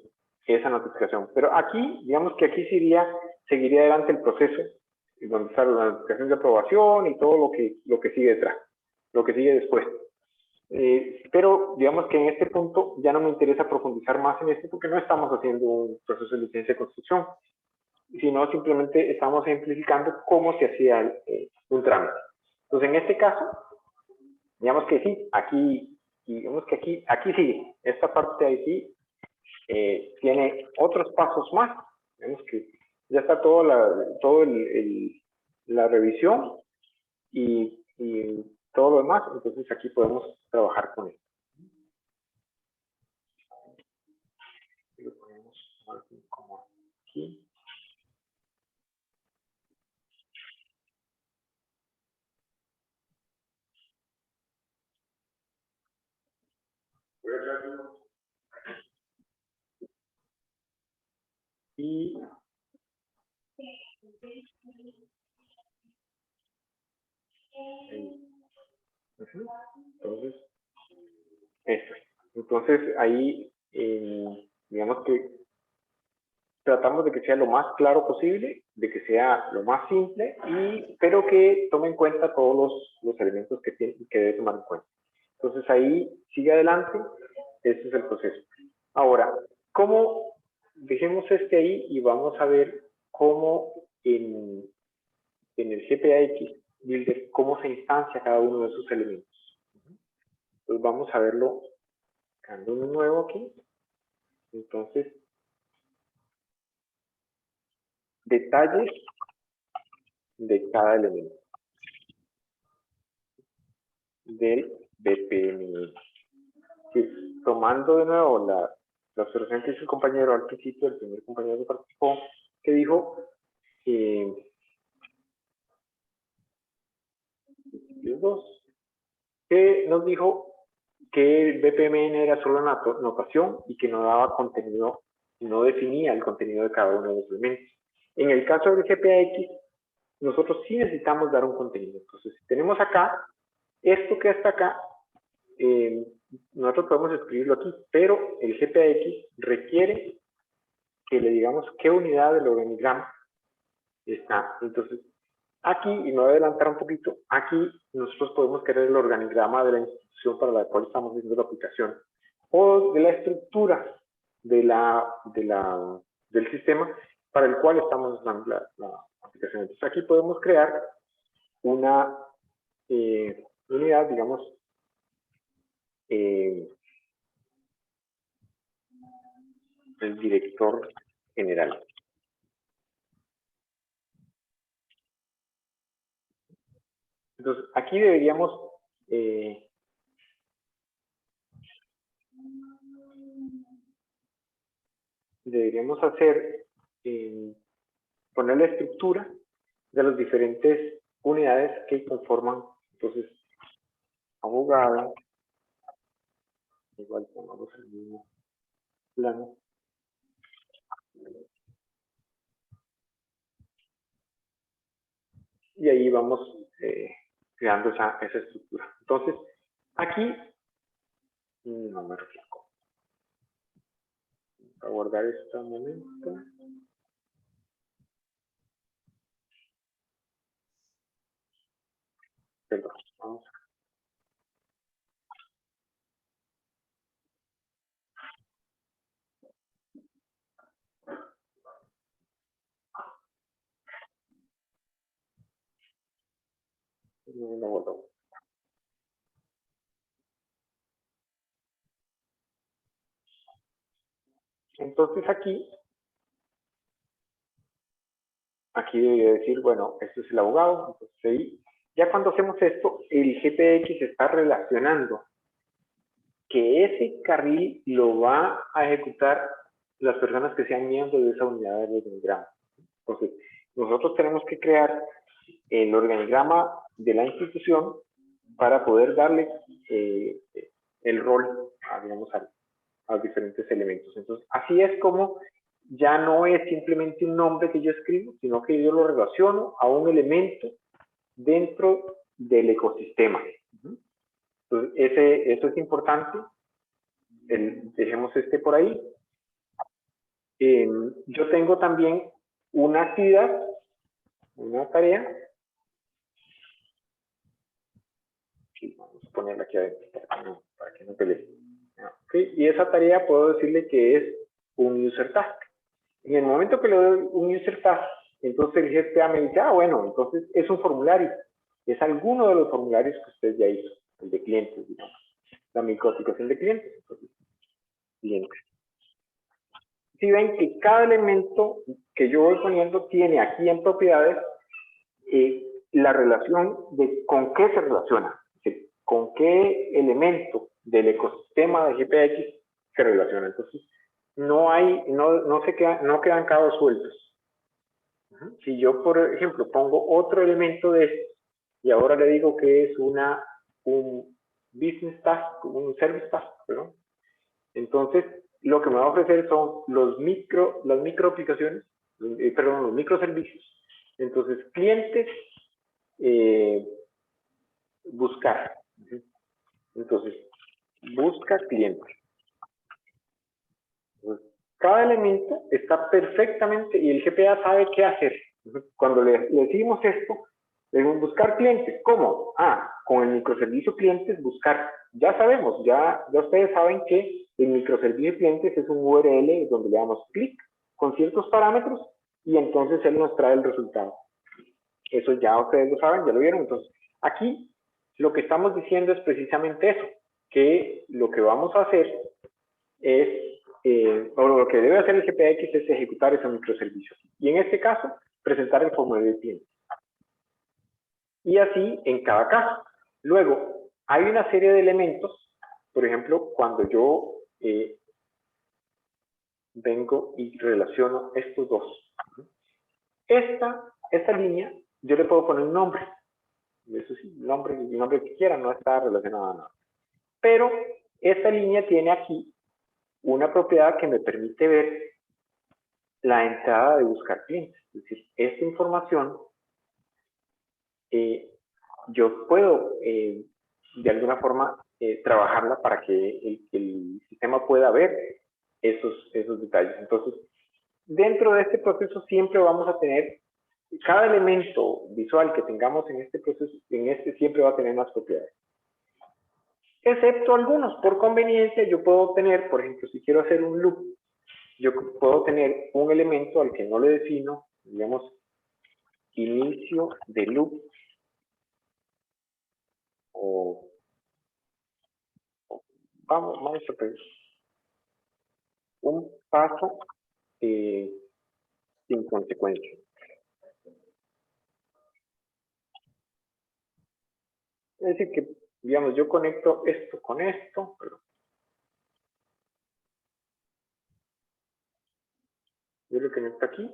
esa notificación. Pero aquí, digamos que aquí seguiría adelante el proceso, donde está la notificación de aprobación y todo lo que sigue detrás, lo que sigue después. Pero digamos que en este punto ya no me interesa profundizar más en esto porque no estamos haciendo un proceso de licencia de construcción, sino simplemente estamos ejemplificando cómo se hacía un trámite. Entonces, en este caso, digamos que sí, aquí sigue, esta parte de aquí tiene otros pasos más. Vemos que ya está la revisión y todo lo demás, entonces aquí podemos trabajar con esto. Lo ponemos como aquí. Y entonces, eso. Entonces ahí digamos que tratamos de que sea lo más claro posible, de que sea lo más simple, pero que tome en cuenta todos los elementos que debe tomar en cuenta. Entonces ahí sigue adelante, este es el proceso. Ahora, ¿cómo? Dejemos este ahí y vamos a ver cómo en el GPAX Builder, cómo se instancia cada uno de esos elementos. Entonces vamos a verlo creando uno nuevo aquí. Entonces, detalles de cada elemento del BPMN. Sí, tomando de nuevo la observación que hizo el compañero al principio, el primer compañero que participó, que dijo que nos dijo que el BPMN era solo una notación y que no daba contenido, no definía el contenido de cada uno de los elementos. En el caso del GPAX, nosotros sí necesitamos dar un contenido. Entonces, si tenemos acá, esto que está acá, nosotros podemos escribirlo aquí, pero el GPAX requiere que le digamos qué unidad del organigrama está. Entonces, aquí, y me voy a adelantar un poquito, aquí nosotros podemos crear el organigrama de la institución para la cual estamos haciendo la aplicación, o de la estructura del sistema para el cual estamos usando la aplicación. Entonces, aquí podemos crear una unidad, digamos, el director general. Entonces, aquí deberíamos hacer, poner la estructura de las diferentes unidades que conforman, entonces, abogado, igual pongamos el mismo plano. Y ahí vamos creando esa estructura. Entonces, aquí, no me reflejo. Voy a guardar esto un momento. Perdón, vamos a... No guardo. Entonces aquí debería decir, bueno, este es el abogado. Entonces ahí, ya cuando hacemos esto, el GPX está relacionando que ese carril lo va a ejecutar las personas que sean miembros de esa unidad del organigrama. Entonces, nosotros tenemos que crear el organigrama de la institución para poder darle el rol, digamos, a los diferentes elementos. Entonces, así es como ya no es simplemente un nombre que yo escribo, sino que yo lo relaciono a un elemento dentro del ecosistema. Entonces, eso es importante. Dejemos este por ahí. Yo tengo también una actividad, una tarea. Sí, vamos a ponerla aquí adentro para que no pelee. Okay. Y esa tarea puedo decirle que es un user task. En el momento que le doy un user task, entonces el GPA me dice, bueno, entonces es un formulario. Es alguno de los formularios que usted ya hizo, el de clientes, digamos. La microaplicación de clientes. Entonces, clientes. Si ven que cada elemento que yo voy poniendo tiene aquí en propiedades la relación de con qué se relaciona, con qué elemento del ecosistema de GPX se relaciona. Entonces, no quedan cabos sueltos. Si yo, por ejemplo, pongo otro elemento de este y ahora le digo que es un business task, un service task, ¿no? Entonces, lo que me va a ofrecer son las microaplicaciones, los microservicios. Entonces, clientes, buscar. Entonces, busca clientes. Entonces, Cada elemento está perfectamente, y el GPA sabe qué hacer. Cuando le decimos esto, le decimos buscar clientes. ¿Cómo? Con el microservicio clientes buscar. Ya sabemos, ya ustedes saben que el microservicio clientes es un URL donde le damos clic con ciertos parámetros y entonces él nos trae el resultado. Eso ya ustedes lo saben, ya lo vieron. Entonces, aquí lo que estamos diciendo es precisamente eso, que lo que vamos a hacer es, o lo que debe hacer el GPX es ejecutar esos microservicios. Y en este caso, presentar el formulario de cliente. Y así en cada caso. Luego, hay una serie de elementos, por ejemplo, cuando yo vengo y relaciono estos dos. Esta línea, yo le puedo poner un nombre. Eso sí, el nombre que quiera, no está relacionado a nada. Pero esta línea tiene aquí una propiedad que me permite ver la entrada de buscar clientes. Es decir, esta información yo puedo de alguna forma trabajarla para que el sistema pueda ver esos detalles. Entonces, dentro de este proceso siempre vamos a tener, cada elemento visual que tengamos en este proceso, siempre va a tener unas propiedades. Excepto algunos, por conveniencia yo puedo tener, por ejemplo, si quiero hacer un loop, yo puedo tener un elemento al que no le defino, digamos, inicio de loop, vamos a ver un paso sin consecuencia. Es decir que, digamos, yo conecto esto con esto, yo lo conecto aquí,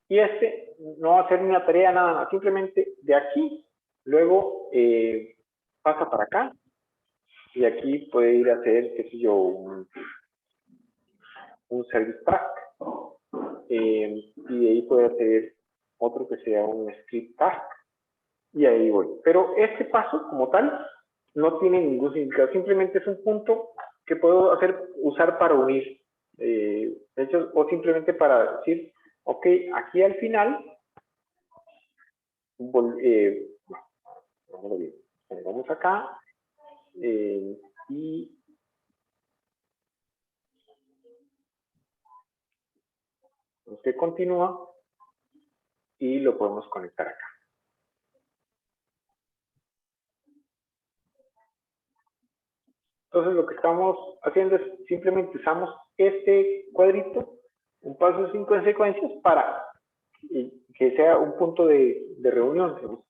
y este no va a hacer ni una tarea, nada más, simplemente de aquí, luego pasa para acá, y aquí puede ir a hacer, qué sé yo, un service task, y de ahí puede hacer otro que sea un script task, y ahí voy. Pero este paso, como tal, no tiene ningún significado, simplemente es un punto que puedo usar para unir hechos, o simplemente para decir, ok, aquí al final, vamos acá, y usted continúa, y lo podemos conectar acá. Entonces lo que estamos haciendo es simplemente usamos este cuadrito, un paso sin consecuencias, para que sea un punto de reunión. Digamos.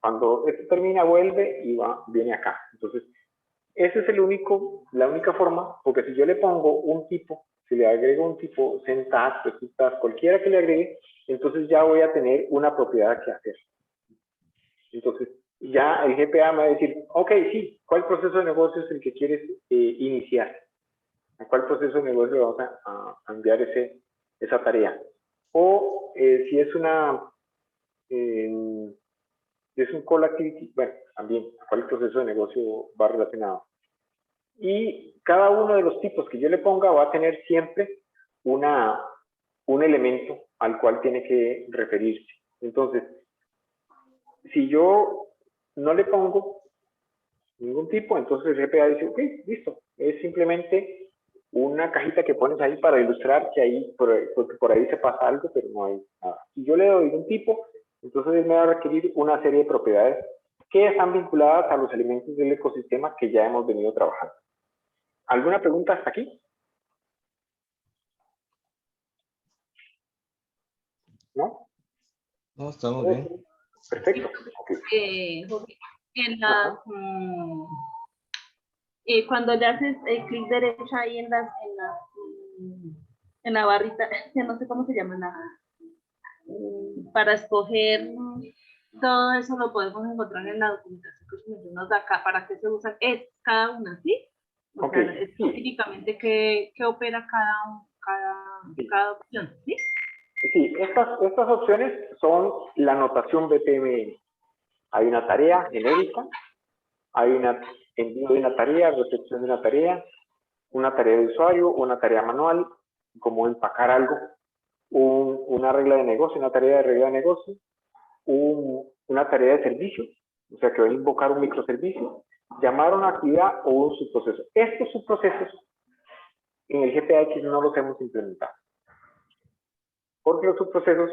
Cuando esto termina, vuelve y viene acá. Entonces, ese es la única forma, porque si yo le pongo un tipo, si le agrego un tipo syntax, cualquiera que le agregue, entonces ya voy a tener una propiedad que hacer. Entonces, ya el GPA me va a decir, ok, sí, ¿cuál proceso de negocio es el que quieres iniciar? ¿A cuál proceso de negocio vamos a enviar esa tarea? O si es un call activity, bueno, también, ¿a cuál proceso de negocio va relacionado? Y cada uno de los tipos que yo le ponga va a tener siempre un elemento al cual tiene que referirse. Entonces, si yo no le pongo ningún tipo, entonces el GPA dice, ok, listo, es simplemente una cajita que pones ahí para ilustrar que ahí, porque por ahí se pasa algo, pero no hay nada. Si yo le doy un tipo, entonces él me va a requerir una serie de propiedades que están vinculadas a los elementos del ecosistema que ya hemos venido trabajando. ¿Alguna pregunta hasta aquí? ¿No? No, estamos bien. Perfecto. Okay. Cuando le haces clic derecho ahí en la barrita, ya no sé cómo se llama, para escoger todo eso lo podemos encontrar en la documentación que nos da acá. ¿Para qué se usan? Es cada una, ¿sí? O sea, específicamente qué opera cada opción, ¿sí? Sí, estas opciones son la notación BPMN. Hay una tarea genérica, hay envío de una tarea, recepción de una tarea de usuario, una tarea manual, como empacar algo, una regla de negocio, una tarea de regla de negocio, una tarea de servicio, o sea que va a invocar un microservicio, llamar a una actividad o un subproceso. Estos subprocesos en el GPAX no los hemos implementado, porque los subprocesos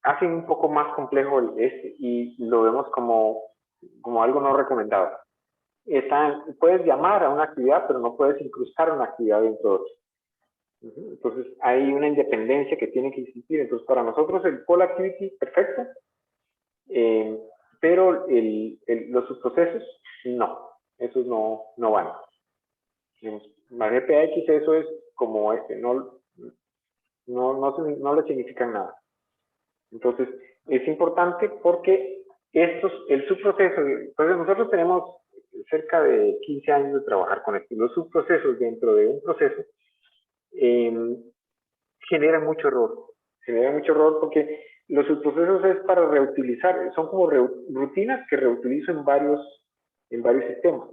hacen un poco más complejo y lo vemos como algo no recomendado. Puedes llamar a una actividad, pero no puedes incrustar una actividad dentro de otra. Entonces hay una independencia que tiene que existir. Entonces para nosotros el call activity, perfecto, pero los subprocesos, no, esos no van. La GPAX eso es como no le significan nada. Entonces es importante porque el subproceso, entonces nosotros tenemos cerca de 15 años de trabajar con esto. Los subprocesos dentro de un proceso generan mucho error porque los subprocesos es para reutilizar, son como rutinas que reutilizo en varios sistemas.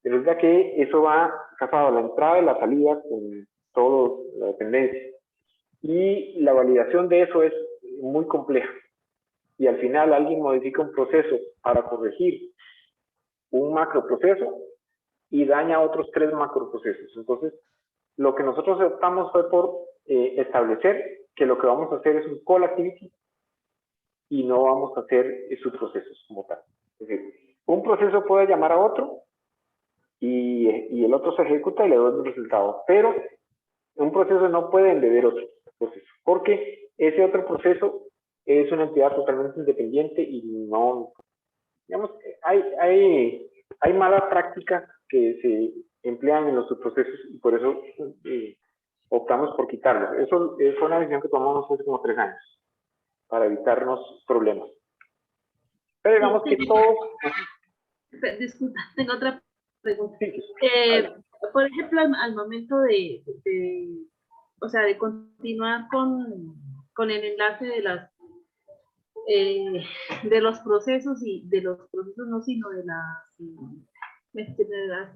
Resulta que eso va casado a la entrada y la salida con toda la dependencia. Y la validación de eso es muy compleja. Y al final alguien modifica un proceso para corregir un macroproceso y daña otros 3 macroprocesos. Entonces, lo que nosotros optamos fue por establecer que lo que vamos a hacer es un call activity y no vamos a hacer subprocesos como tal. Es decir, un proceso puede llamar a otro y el otro se ejecuta y le doy el resultado, pero un proceso no puede embeber otro proceso, porque ese otro proceso es una entidad totalmente independiente y no, digamos, hay malas prácticas que se emplean en los subprocesos y por eso optamos por quitarlos. Eso fue una decisión que tomamos hace como 3 años para evitarnos problemas. Pero digamos que todo... Disculpa, tengo otra pregunta. Sí, por ejemplo, al momento de continuar con el enlace de los procesos y de los procesos no, sino de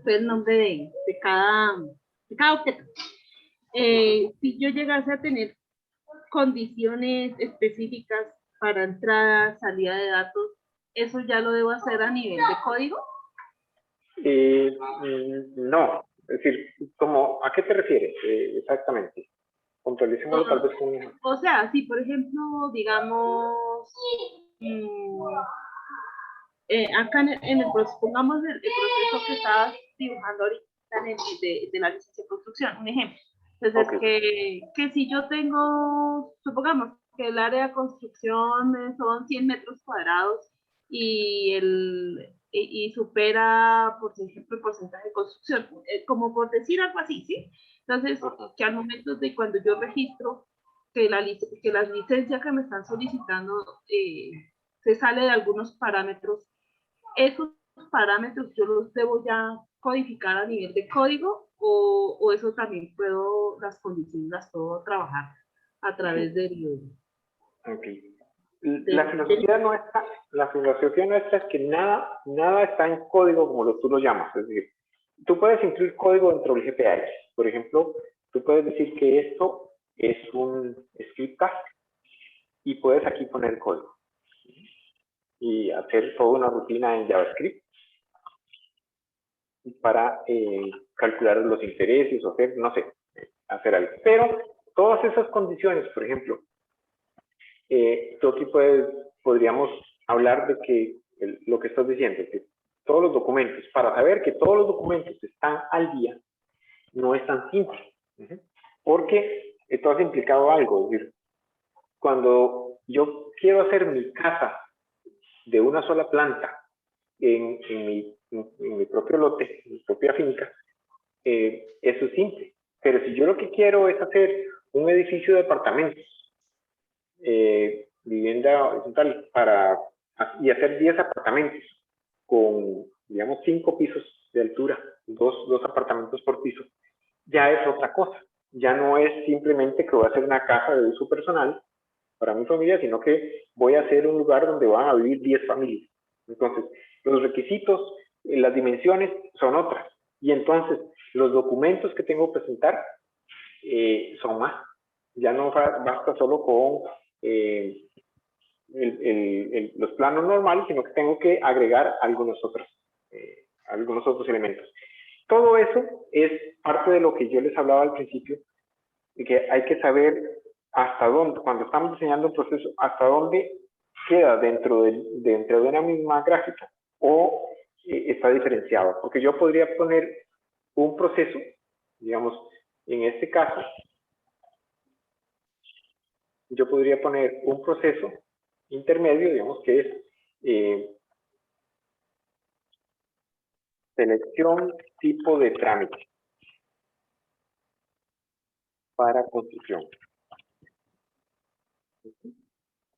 el nombre de cada objeto. Si yo llegase a tener condiciones específicas para entrada, salida de datos, ¿eso ya lo debo hacer a nivel de código? No, es decir, ¿a qué te refieres exactamente? Puntualicémoslo tal vez con... O sea, si por ejemplo, digamos, acá en el proceso, pongamos el proceso que estabas dibujando ahorita de la licencia de construcción, un ejemplo. Entonces, okay. que si yo tengo, supongamos que el área de construcción son 100 metros cuadrados y supera, por ejemplo, el porcentaje de construcción, como por decir algo así, ¿sí? Entonces, que al momento de cuando yo registro que las licencias que me están solicitando se sale de algunos parámetros, esos parámetros yo los debo ya codificar a nivel de código o eso también las condiciones las puedo trabajar a través del... La filosofía nuestra es que nada está en código como tú lo llamas. Es decir, tú puedes incluir código dentro del GPAX. Por ejemplo, tú puedes decir que esto es un script task y puedes aquí poner código y hacer toda una rutina en JavaScript para calcular los intereses o hacer, no sé, hacer algo. Pero todas esas condiciones, por ejemplo, tú aquí podríamos hablar de que lo que estás diciendo, que todos los documentos, para saber que todos los documentos están al día, no es tan simple, porque esto ha implicado algo. Es decir, cuando yo quiero hacer mi casa de una sola planta en mi propio lote, en mi propia finca, eso es simple. Pero si yo lo que quiero es hacer un edificio de apartamentos, vivienda horizontal, y hacer 10 apartamentos con, digamos, 5 pisos de altura, dos apartamentos por piso, ya es otra cosa. Ya no es simplemente que voy a hacer una casa de uso personal para mi familia, sino que voy a hacer un lugar donde van a vivir 10 familias. Entonces, los requisitos, las dimensiones son otras. Y entonces, los documentos que tengo que presentar son más. Ya no basta solo con los planos normales, sino que tengo que agregar algunos otros elementos. Todo eso es parte de lo que yo les hablaba al principio, de que hay que saber hasta dónde, cuando estamos diseñando un proceso, hasta dónde queda dentro de una misma gráfica o está diferenciado. Porque yo podría poner un proceso, digamos, en este caso, yo podría poner un proceso intermedio, digamos, que es selección tipo de trámite para construcción.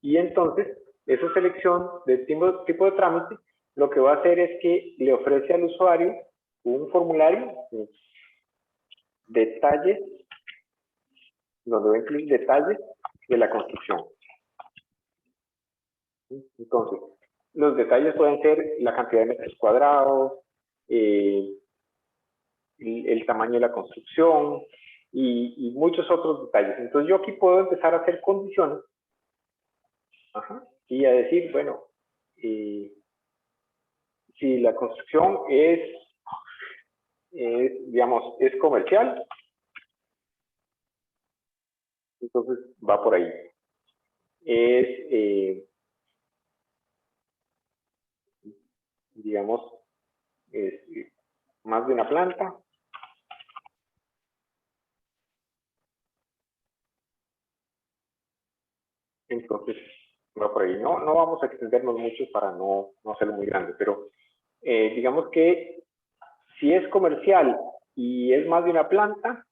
Y entonces, esa selección de tipo de trámite, lo que va a hacer es que le ofrece al usuario un formulario, detalles, donde va a incluir detalles de la construcción. Entonces, los detalles pueden ser la cantidad de metros cuadrados, el tamaño de la construcción y muchos otros detalles. Entonces, yo aquí puedo empezar a hacer condiciones y a decir, bueno, si la construcción digamos, es comercial, entonces va por ahí. Digamos, más de una planta. Entonces, va por ahí. No vamos a extendernos mucho para no hacerlo muy grande, pero digamos que si es comercial y es más de una planta,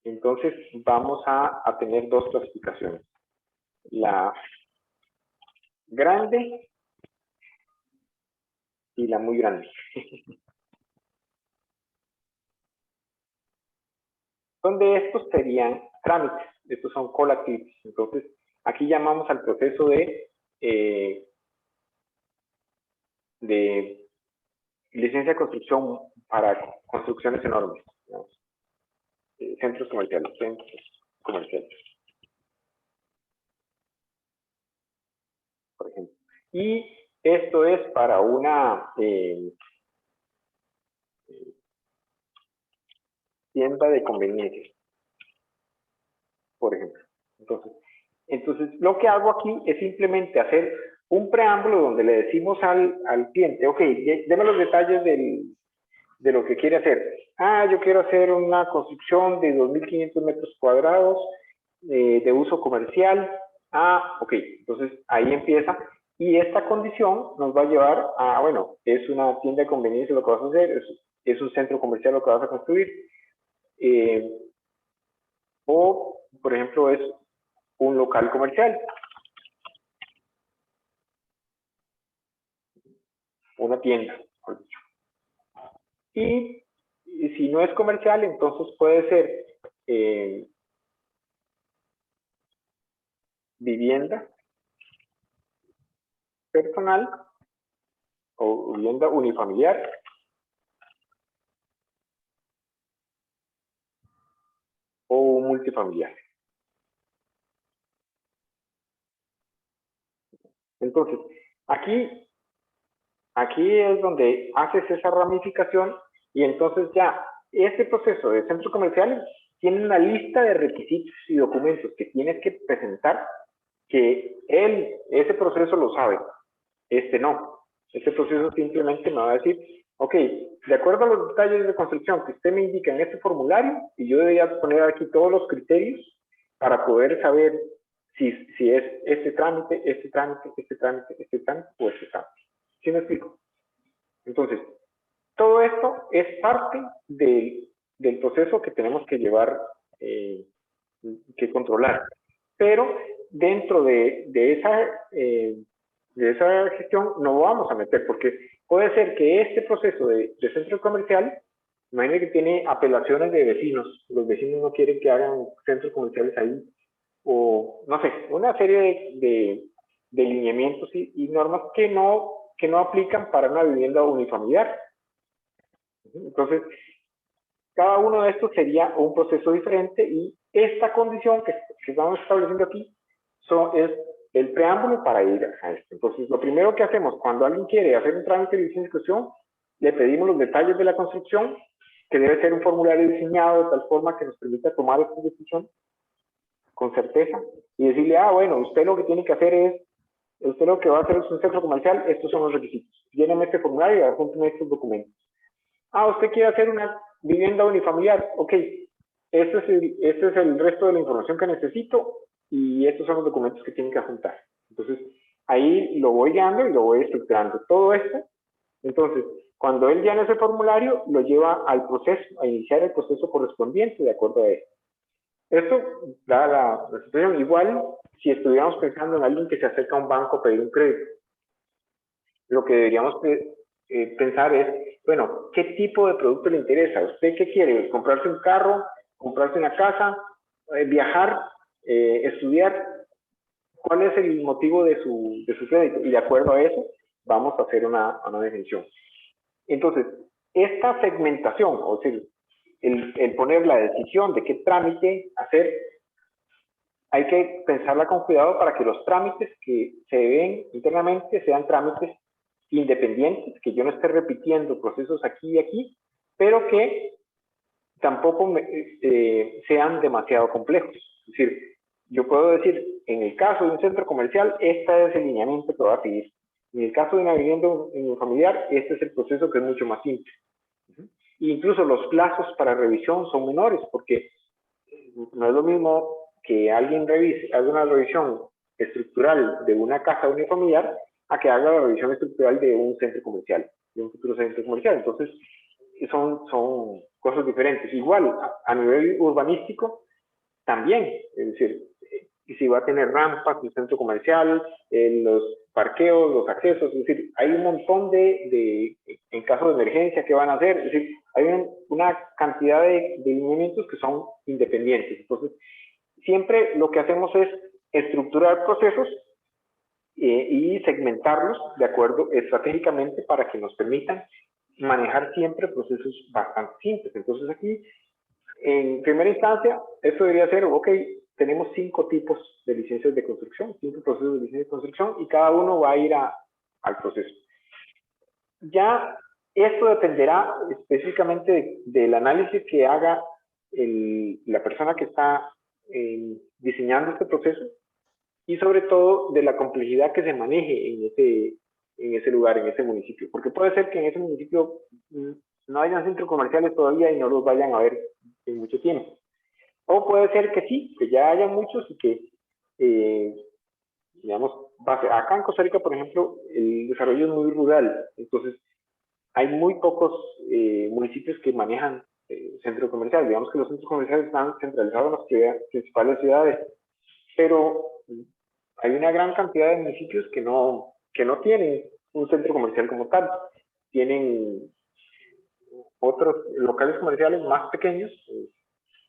entonces vamos a tener dos clasificaciones. La grande y la muy grande. Donde estos serían trámites, estos son call activities. Entonces, aquí llamamos al proceso de licencia de construcción para construcciones enormes, digamos. Centros comerciales, por ejemplo. Y esto es para una tienda de conveniencia, por ejemplo. Entonces, lo que hago aquí es simplemente hacer un preámbulo donde le decimos al cliente, ok, deme los detalles de lo que quiere hacer. Yo quiero hacer una construcción de 2.500 metros cuadrados de uso comercial. Ok, entonces ahí empieza. Y esta condición nos va a llevar a, bueno, es una tienda de conveniencia lo que vas a hacer, es un centro comercial lo que vas a construir. O, por ejemplo, es un local comercial. Una tienda, mejor dicho. Y si no es comercial, entonces puede ser vivienda personal o vivienda unifamiliar o multifamiliar. Entonces, aquí es donde haces esa ramificación y entonces ya este proceso de centro comercial tiene una lista de requisitos y documentos que tienes que presentar que ese proceso lo sabe, no. Este proceso simplemente me va a decir, ok, de acuerdo a los detalles de construcción que usted me indica en este formulario, y yo debería poner aquí todos los criterios para poder saber si es este trámite o este trámite. ¿Sí me explico? Entonces, todo esto es parte del proceso que tenemos que llevar, que controlar. Pero dentro de esa gestión no vamos a meter, porque puede ser que este proceso de centro comercial, imagínate que tiene apelaciones de vecinos, los vecinos no quieren que hagan centros comerciales ahí, o no sé, una serie de lineamientos y normas que no aplican para una vivienda unifamiliar. Entonces, cada uno de estos sería un proceso diferente y esta condición que estamos estableciendo aquí es el preámbulo para ir a esto. Entonces, lo primero que hacemos cuando alguien quiere hacer un trámite de licencia de construcción, le pedimos los detalles de la construcción, que debe ser un formulario diseñado de tal forma que nos permita tomar esta decisión con certeza y decirle, bueno, usted lo que tiene que hacer es, usted lo que va a hacer es un centro comercial, estos son los requisitos. Lléneme este formulario y adjúnteme estos documentos. Usted quiere hacer una vivienda unifamiliar, ok, este es el resto de la información que necesito y estos son los documentos que tienen que adjuntar. Entonces, ahí lo voy guiando y lo voy estructurando. Todo esto, entonces, cuando él llena ese formulario, lo lleva al proceso, a iniciar el proceso correspondiente de acuerdo a esto. Esto da la situación. Igual, si estuviéramos pensando en alguien que se acerca a un banco a pedir un crédito, lo que deberíamos pensar es, bueno, ¿qué tipo de producto le interesa? ¿Usted qué quiere? ¿Comprarse un carro? ¿Comprarse una casa? ¿Viajar? ¿Estudiar? ¿Cuál es el motivo de su crédito? Y de acuerdo a eso, vamos a hacer una definición. Entonces, esta segmentación, o sea, el poner la decisión de qué trámite hacer, hay que pensarla con cuidado para que los trámites que se ven internamente sean trámites independientes, que yo no esté repitiendo procesos aquí y aquí, pero que tampoco sean demasiado complejos. Es decir, yo puedo decir, en el caso de un centro comercial, este es el lineamiento que va a seguir. En el caso de una vivienda familiar, este es el proceso que es mucho más simple. Incluso los plazos para revisión son menores, porque no es lo mismo que alguien haga una revisión estructural de una casa unifamiliar a que haga la revisión estructural de un centro comercial, de un futuro centro comercial. Entonces, son cosas diferentes. Igual, a nivel urbanístico, también, es decir, si va a tener rampas, el centro comercial, los parqueos, los accesos, es decir, hay un montón en caso de emergencia, ¿qué van a hacer? Es decir, hay una cantidad de lineamientos que son independientes. Entonces, siempre lo que hacemos es estructurar procesos y segmentarlos de acuerdo estratégicamente para que nos permitan manejar siempre procesos bastante simples. Entonces aquí, en primera instancia, esto debería ser, ok, tenemos 5 tipos de licencias de construcción, 5 procesos de licencia de construcción y cada uno va a ir al proceso. Ya esto dependerá específicamente del análisis que haga la persona que está diseñando este proceso y sobre todo de la complejidad que se maneje en ese lugar, en ese municipio. Porque puede ser que en ese municipio no hayan centros comerciales todavía y no los vayan a ver en mucho tiempo. O puede ser que sí, que ya haya muchos y que, digamos, acá en Costa Rica, por ejemplo, el desarrollo es muy rural. Entonces, hay muy pocos municipios que manejan centro comercial. Digamos que los centros comerciales están centralizados en las principales ciudades. Pero hay una gran cantidad de municipios que no tienen un centro comercial como tal. Tienen otros locales comerciales más pequeños,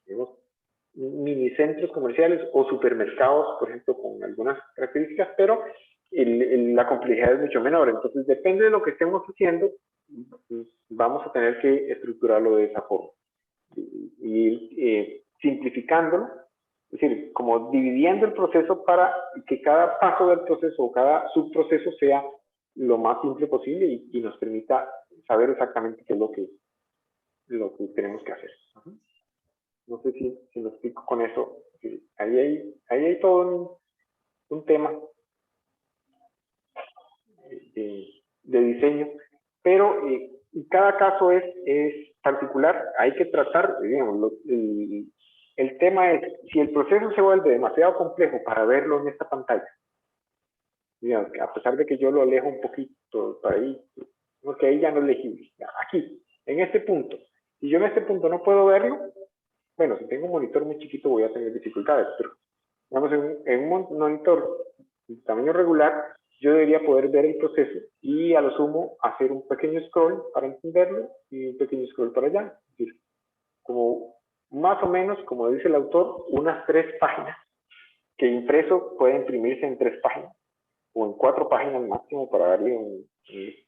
digamos, mini centros comerciales o supermercados, por ejemplo, con algunas características, pero la complejidad es mucho menor. Entonces, depende de lo que estemos haciendo, vamos a tener que estructurarlo de esa forma. Y simplificándolo, es decir, como dividiendo el proceso para que cada paso del proceso o cada subproceso sea lo más simple posible y nos permita saber exactamente qué es lo que tenemos que hacer. No sé si lo explico con eso. Ahí hay todo un tema de diseño, pero cada caso es particular. Hay que tratar, digamos, el tema es, si el proceso se vuelve demasiado complejo para verlo en esta pantalla, digamos, a pesar de que yo lo alejo un poquito para ahí, porque ahí ya no es legible. Aquí, en este punto, si yo en este punto no puedo verlo, bueno, si tengo un monitor muy chiquito voy a tener dificultades, pero digamos, en un monitor de tamaño regular, yo debería poder ver el proceso y a lo sumo hacer un pequeño scroll para entenderlo y un pequeño scroll para allá. Es decir, como más o menos, como dice el autor, unas 3 páginas, que impreso puede imprimirse en 3 páginas o en 4 páginas máximo para darle un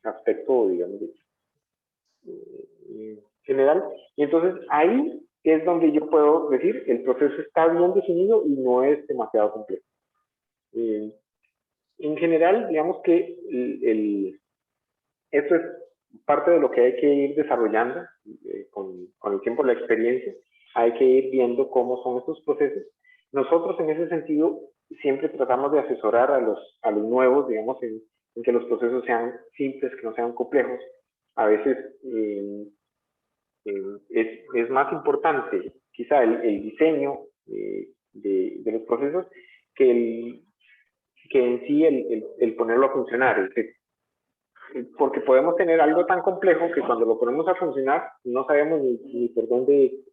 aspecto, digamos, general. Y entonces ahí es donde yo puedo decir, el proceso está bien definido y no es demasiado complejo. En general, digamos que esto es parte de lo que hay que ir desarrollando con el tiempo, la experiencia. Hay que ir viendo cómo son estos procesos. Nosotros, en ese sentido, siempre tratamos de asesorar a los nuevos, digamos, en que los procesos sean simples, que no sean complejos. A veces es más importante, quizá, el diseño de los procesos que en sí el ponerlo a funcionar. Porque podemos tener algo tan complejo que cuando lo ponemos a funcionar no sabemos ni por dónde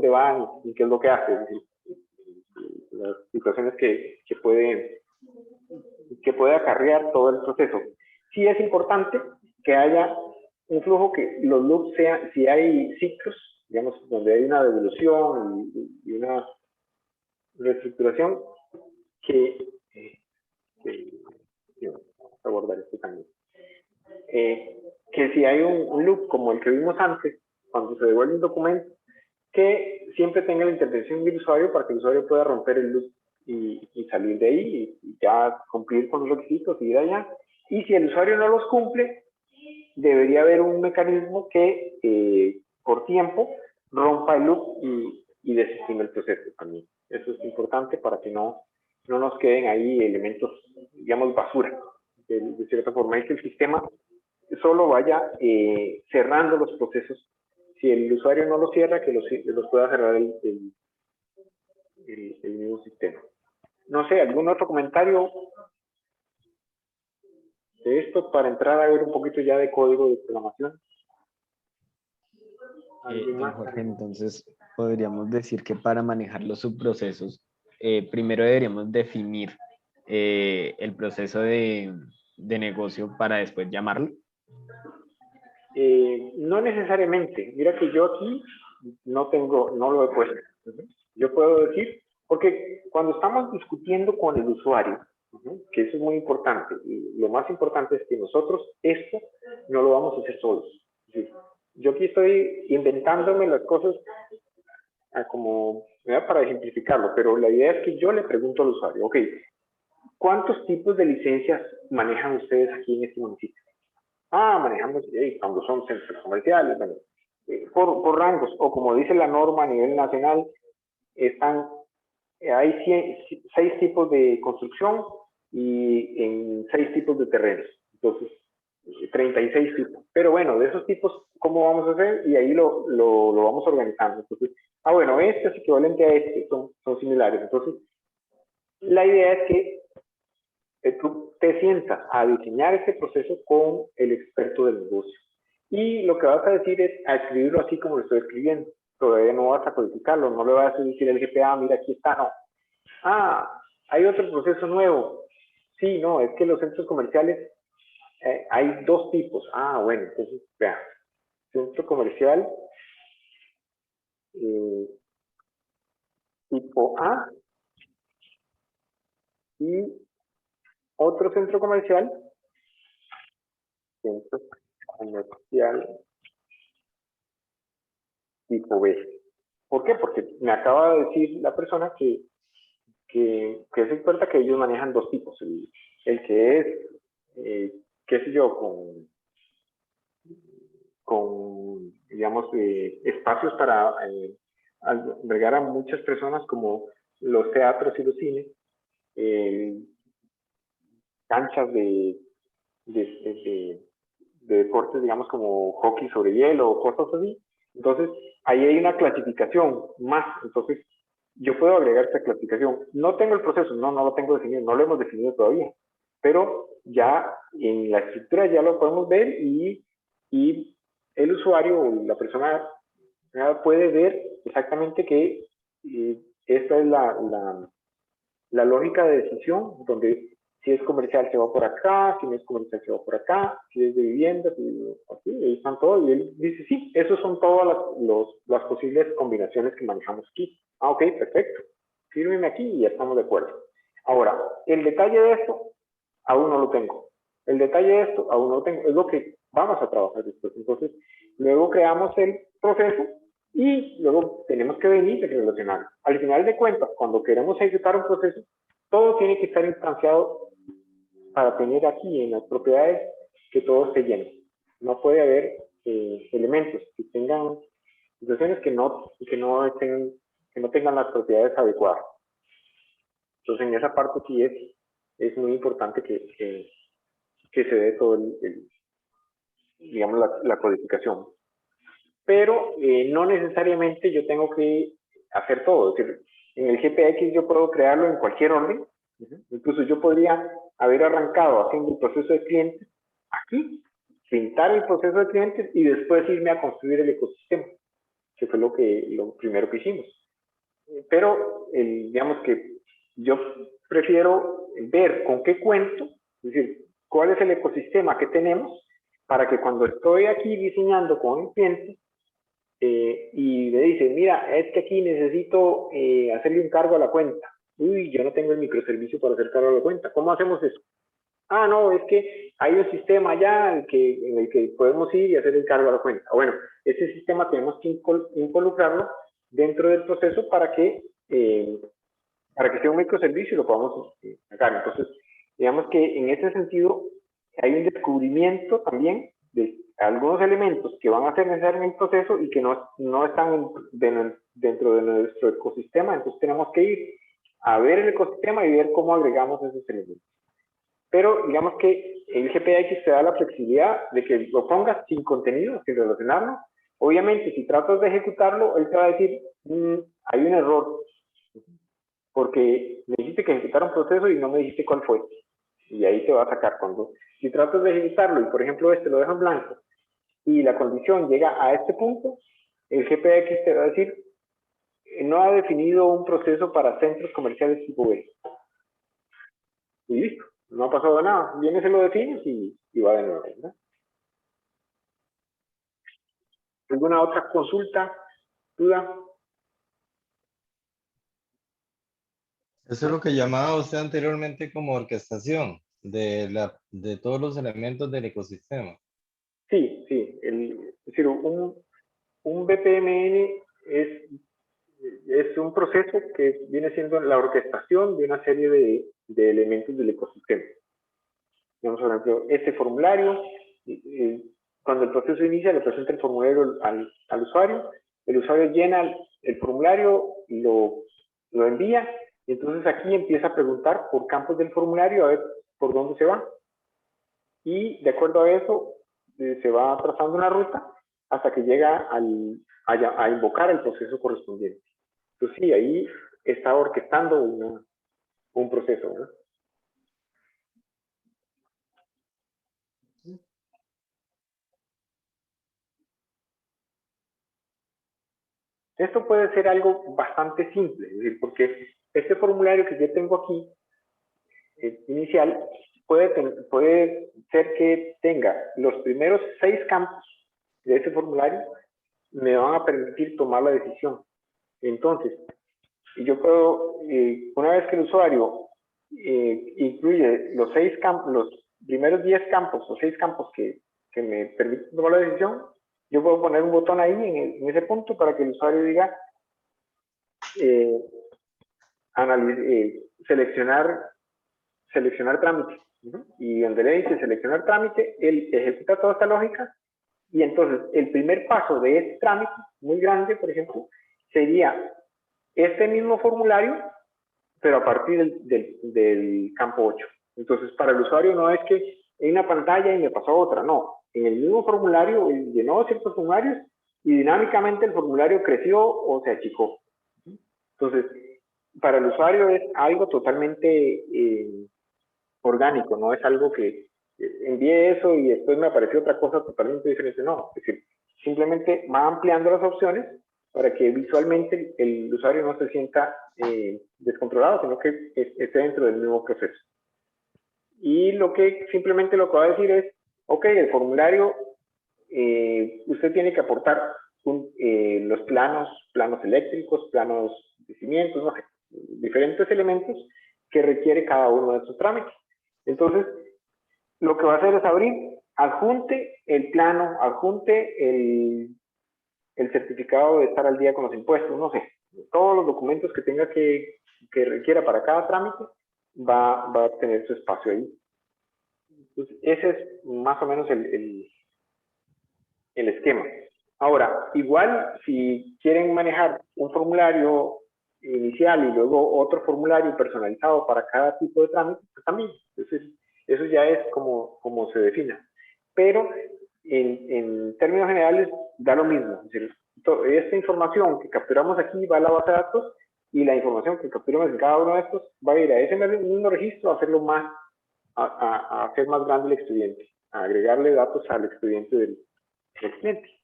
va ni qué es lo que hace. Es decir, las situaciones que puede acarrear todo el proceso. Sí es importante que haya un flujo, que los loops sean, si hay ciclos, digamos, donde hay una devolución y una reestructuración, vamos a abordar esto también. Que si hay un loop como el que vimos antes, cuando se devuelve un documento, que siempre tenga la intervención del usuario para que el usuario pueda romper el loop y salir de ahí y ya cumplir con los requisitos y ir allá. Y si el usuario no los cumple, debería haber un mecanismo que por tiempo rompa el loop y desestime el proceso también. Eso es importante para que no nos queden ahí elementos, digamos, basura, de cierta forma, y que el sistema solo vaya cerrando los procesos. Si el usuario no los cierra, que los pueda cerrar el mismo sistema. No sé, ¿algún otro comentario de esto para entrar a ver un poquito ya de código de programación? Don Jorge, entonces podríamos decir que para manejar los subprocesos, primero deberíamos definir el proceso de negocio para después llamarlo. No necesariamente. Mira que yo aquí no lo he puesto. Yo puedo decir, porque cuando estamos discutiendo con el usuario, que eso es muy importante, y lo más importante es que nosotros esto no lo vamos a hacer solos. Yo aquí estoy inventándome las cosas como para ejemplificarlo, pero la idea es que yo le pregunto al usuario, ok, ¿cuántos tipos de licencias manejan ustedes aquí en este municipio? Manejamos cuando son centros comerciales, bueno, por rangos, o como dice la norma a nivel nacional, hay 6 tipos de construcción y en 6 tipos de terrenos. Entonces, 36 tipos. Pero bueno, de esos tipos, ¿cómo vamos a hacer? Y ahí lo vamos organizando. Entonces, bueno, este es equivalente a este, son similares. Entonces, la idea es que tú te sientas a diseñar ese proceso con el experto del negocio. Y lo que vas a decir es a escribirlo así como lo estoy escribiendo. Todavía no vas a codificarlo, no le vas a decir al GPA, mira, aquí está, no. Hay otro proceso nuevo. Sí, no, es que los centros comerciales hay 2 tipos. Bueno, entonces, vean, centro comercial tipo A y otro centro comercial tipo B. ¿Por qué? Porque me acaba de decir la persona que es experta que ellos manejan 2 tipos. El que es, qué sé yo, con digamos, espacios para albergar a muchas personas como los teatros y los cines, canchas de deportes, digamos, como hockey sobre hielo o cosas así. Entonces, ahí hay una clasificación más. Entonces, yo puedo agregar esta clasificación. No tengo el proceso, no lo tengo definido, no lo hemos definido todavía. Pero ya en la estructura ya lo podemos ver y el usuario o la persona puede ver exactamente que esta es la lógica de decisión, donde si es comercial se va por acá, si no es comercial se va por acá, si es de vivienda, así, ahí están todos. Y él dice, sí, esos son todas las posibles combinaciones que manejamos aquí. Ok, perfecto. Fírmeme aquí y ya estamos de acuerdo. Ahora, el detalle de esto, aún no lo tengo. El detalle de esto, aún no lo tengo. Es lo que vamos a trabajar después. Entonces, luego creamos el proceso y luego tenemos que venir y relacionarlo. Al final de cuentas, cuando queremos ejecutar un proceso, todo tiene que estar instanciado para tener aquí en las propiedades que todo esté lleno. No puede haber elementos que tengan situaciones que no tengan las propiedades adecuadas. Entonces, en esa parte sí es muy importante que se dé todo digamos, la codificación. Pero no necesariamente yo tengo que hacer todo. Es decir, en el GPX yo puedo crearlo en cualquier orden. Incluso yo podría haber arrancado haciendo el proceso de clientes aquí, pintar el proceso de clientes y después irme a construir el ecosistema, que fue lo primero que hicimos. Pero digamos que yo prefiero ver con qué cuento, es decir, cuál es el ecosistema que tenemos para que cuando estoy aquí diseñando con el cliente y me dice, mira, es que aquí necesito hacerle un cargo a la cuenta. Uy, yo no tengo el microservicio para hacer cargo a la cuenta. ¿Cómo hacemos eso? Ah, no, es que hay un sistema ya en el que podemos ir y hacer el cargo a la cuenta. Bueno, ese sistema tenemos que involucrarlo dentro del proceso para que sea un microservicio y lo podamos sacar. Entonces, digamos que en ese sentido hay un descubrimiento también de algunos elementos que van a ser necesarios en el proceso y que no están dentro de nuestro ecosistema. Entonces tenemos que ir a ver el ecosistema y ver cómo agregamos esos elementos. Pero digamos que el GPX te da la flexibilidad de que lo pongas sin contenido, sin relacionarlo. Obviamente, si tratas de ejecutarlo, él te va a decir, hay un error, porque me dijiste que ejecutara un proceso y no me dijiste cuál fue. Y ahí te va a sacar. Si tratas de ejecutarlo y, por ejemplo, lo dejo en blanco y la condición llega a este punto, el GPX te va a decir, no ha definido un proceso para centros comerciales tipo B. Y listo, no ha pasado nada. Vienes, se lo defines y va de nuevo, ¿verdad? ¿Alguna otra consulta, duda? Eso es lo que llamaba usted anteriormente como orquestación de todos los elementos del ecosistema. Sí, sí. Es decir, un BPMN es un proceso que viene siendo la orquestación de una serie de elementos del ecosistema. Digamos, por ejemplo, este formulario, cuando el proceso inicia, le presenta el formulario al usuario, el usuario llena el formulario y lo envía, y entonces aquí empieza a preguntar por campos del formulario a ver por dónde se va. Y de acuerdo a eso, se va trazando una ruta hasta que llega a invocar el proceso correspondiente. Entonces sí, ahí está orquestando un proceso, ¿no? Esto puede ser algo bastante simple, es decir, porque este formulario que yo tengo aquí, inicial, puede ser que tenga los primeros 6 campos de ese formulario, me van a permitir tomar la decisión. Entonces, yo puedo, una vez que el usuario incluye los primeros 10 campos o 6 campos que me permiten tomar la decisión, yo puedo poner un botón ahí en ese punto para que el usuario diga seleccionar trámite. Y donde le dice seleccionar trámite, él ejecuta toda esta lógica y entonces el primer paso de este trámite, muy grande, por ejemplo, sería este mismo formulario, pero a partir del campo 8. Entonces, para el usuario no es que hay una pantalla y me pasó otra, no. En el mismo formulario, él llenó ciertos formularios y dinámicamente el formulario creció o se achicó. Entonces, para el usuario es algo totalmente orgánico, no es algo que envié eso y después me apareció otra cosa totalmente diferente, no. Es decir, simplemente va ampliando las opciones para que visualmente el usuario no se sienta descontrolado, sino que esté dentro del mismo proceso. Y simplemente lo que va a decir es, ok, el formulario, usted tiene que aportar los planos eléctricos, planos de cimientos, no sé, diferentes elementos que requiere cada uno de estos trámites. Entonces, lo que va a hacer es abrir adjunte el plano, adjunte el certificado de estar al día con los impuestos, no sé, todos los documentos que tenga que requiera para cada trámite, va a tener su espacio ahí. Entonces, ese es más o menos el esquema. Ahora, igual, si quieren manejar un formulario inicial y luego otro formulario personalizado para cada tipo de trámite, pues también. Entonces, eso ya es como se defina. Pero en términos generales da lo mismo. Es decir, esta información que capturamos aquí va a la base de datos y la información que capturamos en cada uno de estos va a ir a ese mismo registro a hacerlo más, a hacer más grande el expediente, a agregarle datos al expediente del cliente.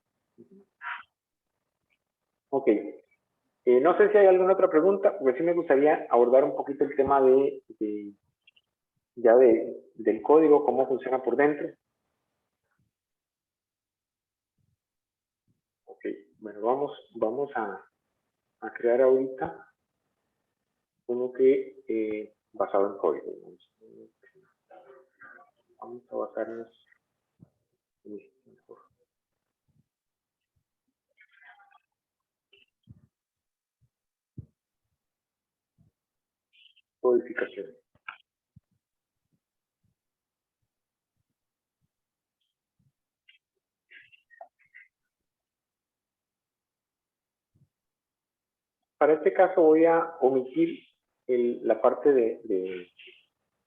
Ok. No sé si hay alguna otra pregunta, porque sí me gustaría abordar un poquito el tema del código, cómo funciona por dentro. Ok, bueno, vamos a crear ahorita uno que basado en código. Vamos a basarnos en esto mejor. Codificación. Para este caso voy a omitir la parte de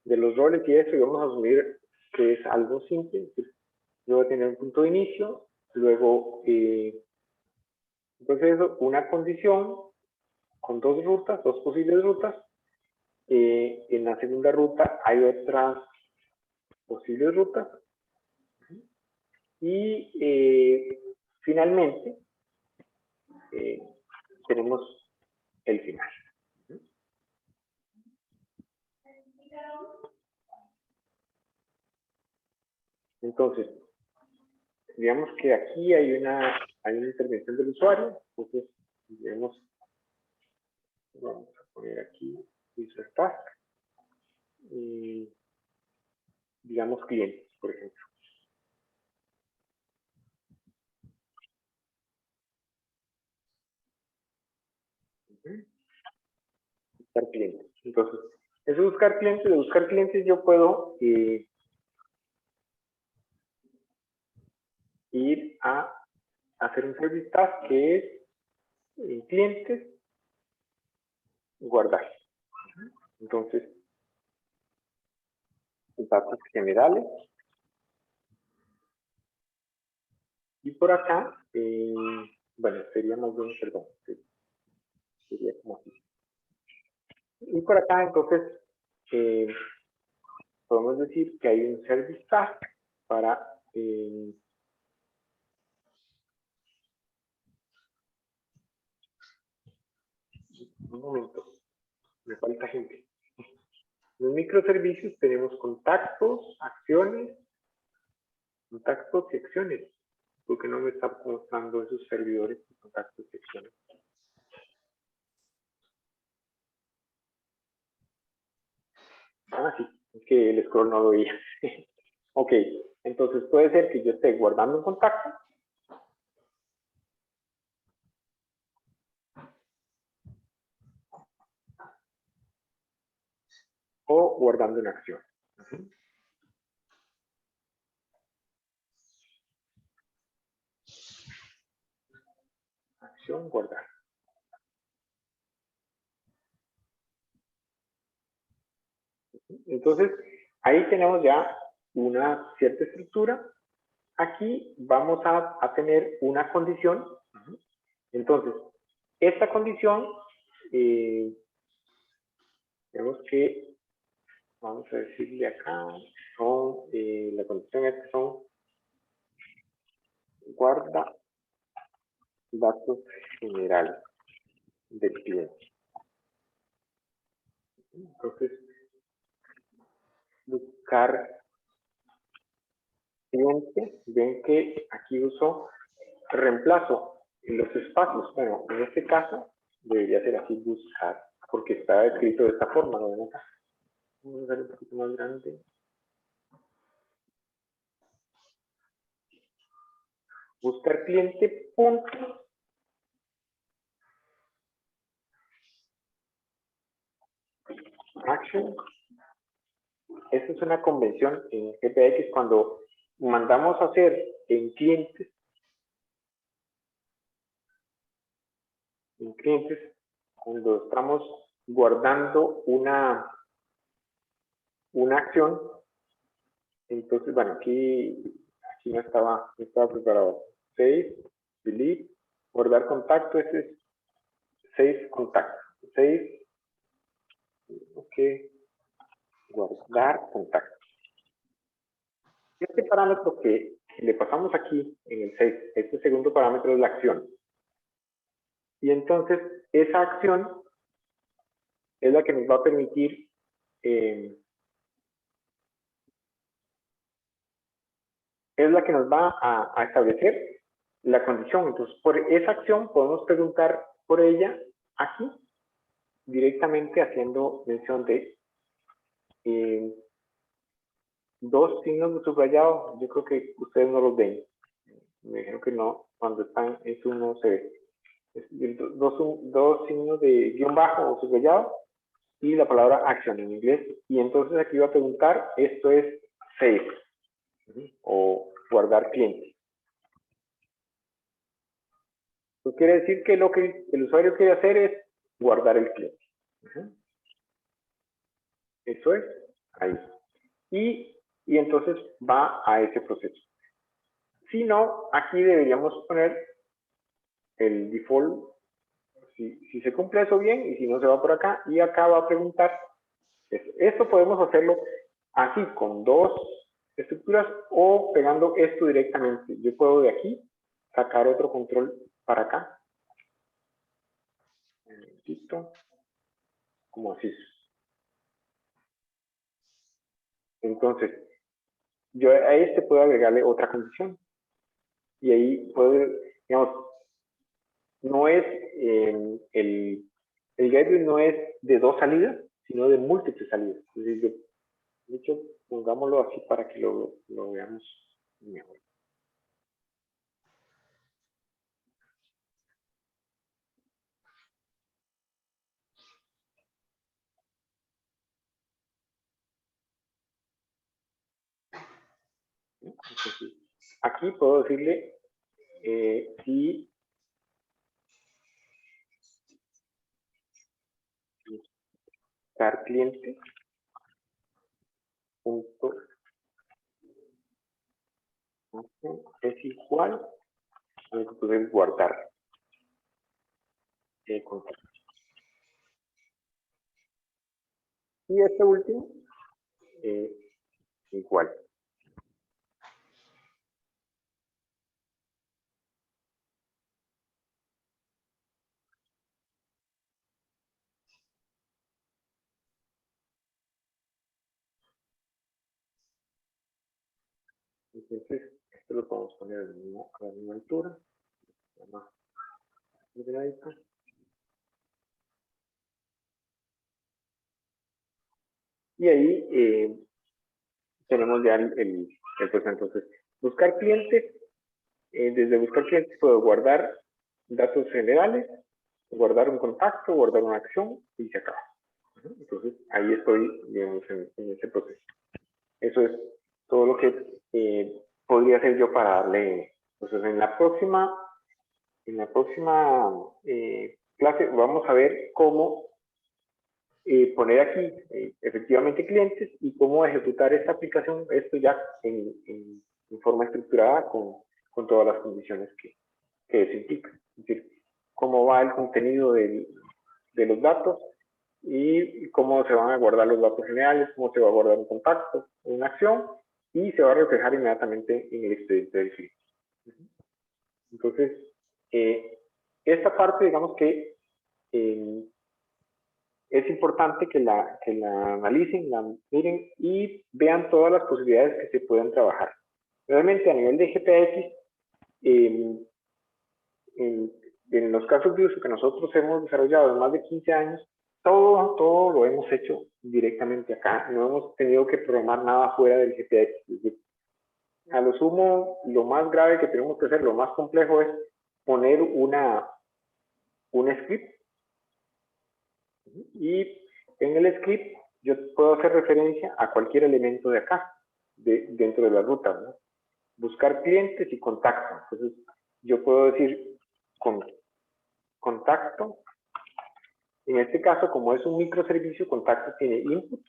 los roles y eso, y vamos a asumir que es algo simple. Yo voy a tener un punto de inicio, luego entonces una condición con dos rutas, dos posibles rutas. En la segunda ruta hay otras posibles rutas. Y finalmente tenemos el final. Entonces, digamos que aquí hay una intervención del usuario. Entonces, vamos a poner aquí user task y digamos clientes, por ejemplo. Buscar clientes. Entonces, eso buscar clientes, de buscar clientes yo puedo ir a hacer un service task que es en clientes, guardar. Entonces, datos generales. Y por acá, bueno, sería más bien, perdón, sería como así. Y por acá, entonces, podemos decir que hay un service task para un momento, me falta gente. En los microservicios tenemos contactos, acciones, contactos y acciones. Porque no me está mostrando esos servidores de contactos y acciones. Ah, sí, es que el scroll no lo veía. Ok, entonces puede ser que yo esté guardando un contacto. O guardando una acción. Acción, guardar. Entonces, ahí tenemos ya una cierta estructura. Aquí vamos a tener una condición. Entonces, esta condición, tenemos que, vamos a decirle acá, son, la condición es que son guarda datos generales del cliente. Entonces, buscar cliente, ven que aquí uso reemplazo en los espacios. Bueno, en este caso debería ser así, buscar, porque está escrito de esta forma, ¿no ven acá? Vamos a hacer un poquito más grande. buscar cliente punto action. Esta es una convención en GPX cuando mandamos a hacer en clientes, cuando estamos guardando una acción. Entonces, bueno, aquí no estaba preparado. Save, delete, guardar contacto, este es save contacto. Save, ok, guardar contacto. Este parámetro que le pasamos aquí en el save, este segundo parámetro es la acción. Y entonces, esa acción es la que nos va a permitir es la que nos va a establecer la condición. Entonces, por esa acción podemos preguntar por ella aquí, directamente haciendo mención de dos signos de subrayado. Yo creo que ustedes no los ven. Me dijeron que no, cuando están en Zoom no se ve. Dos signos de guión bajo o subrayado y la palabra action en inglés. Y entonces aquí va a preguntar, esto es save o guardar cliente. Eso quiere decir que lo que el usuario quiere hacer es guardar el cliente. Eso es, ahí. Y entonces va a ese proceso. Si no, aquí deberíamos poner el default, si se cumple eso bien, y si no se va por acá, y acá va a preguntar. Esto podemos hacerlo así, con dos estructuras, o pegando esto directamente. Yo puedo de aquí sacar otro control para acá. Listo. Como así. Entonces, yo a este puedo agregarle otra condición. Y ahí puedo, digamos, no es el gateway no es de dos salidas, sino de múltiples salidas. Es decir, de hecho, pongámoslo así para que lo veamos mejor. Entonces, aquí puedo decirle si buscar cliente punto es igual a lo que podemos guardar contacto. Y este último igual. Entonces, esto lo podemos poner a la misma altura. Y ahí tenemos ya el proceso. Entonces, buscar clientes. Desde buscar clientes puedo guardar datos generales, guardar un contacto, guardar una acción y se acaba. Entonces, ahí estoy, digamos, en ese proceso. Eso es todo lo que podría hacer yo para darle. Entonces, en la próxima clase vamos a ver cómo poner aquí efectivamente clientes y cómo ejecutar esta aplicación, esto ya en forma estructurada con todas las condiciones que eso implica. Es decir, cómo va el contenido de los datos y cómo se van a guardar los datos generales, cómo se va a guardar un contacto, una acción, y se va a reflejar inmediatamente en el expediente del cliente. Entonces, esta parte, digamos que es importante que la analicen, la miren y vean todas las posibilidades que se pueden trabajar. Realmente a nivel de GPX, en los casos de uso que nosotros hemos desarrollado en más de 15 años, todo lo hemos hecho directamente acá. No hemos tenido que programar nada fuera del GPX. A lo sumo, lo más grave que tenemos que hacer, lo más complejo es poner un script. Y en el script yo puedo hacer referencia a cualquier elemento de acá, dentro de la ruta, ¿no? Buscar clientes y contacto. Entonces, yo puedo decir contacto. En este caso, como es un microservicio, contacto tiene input.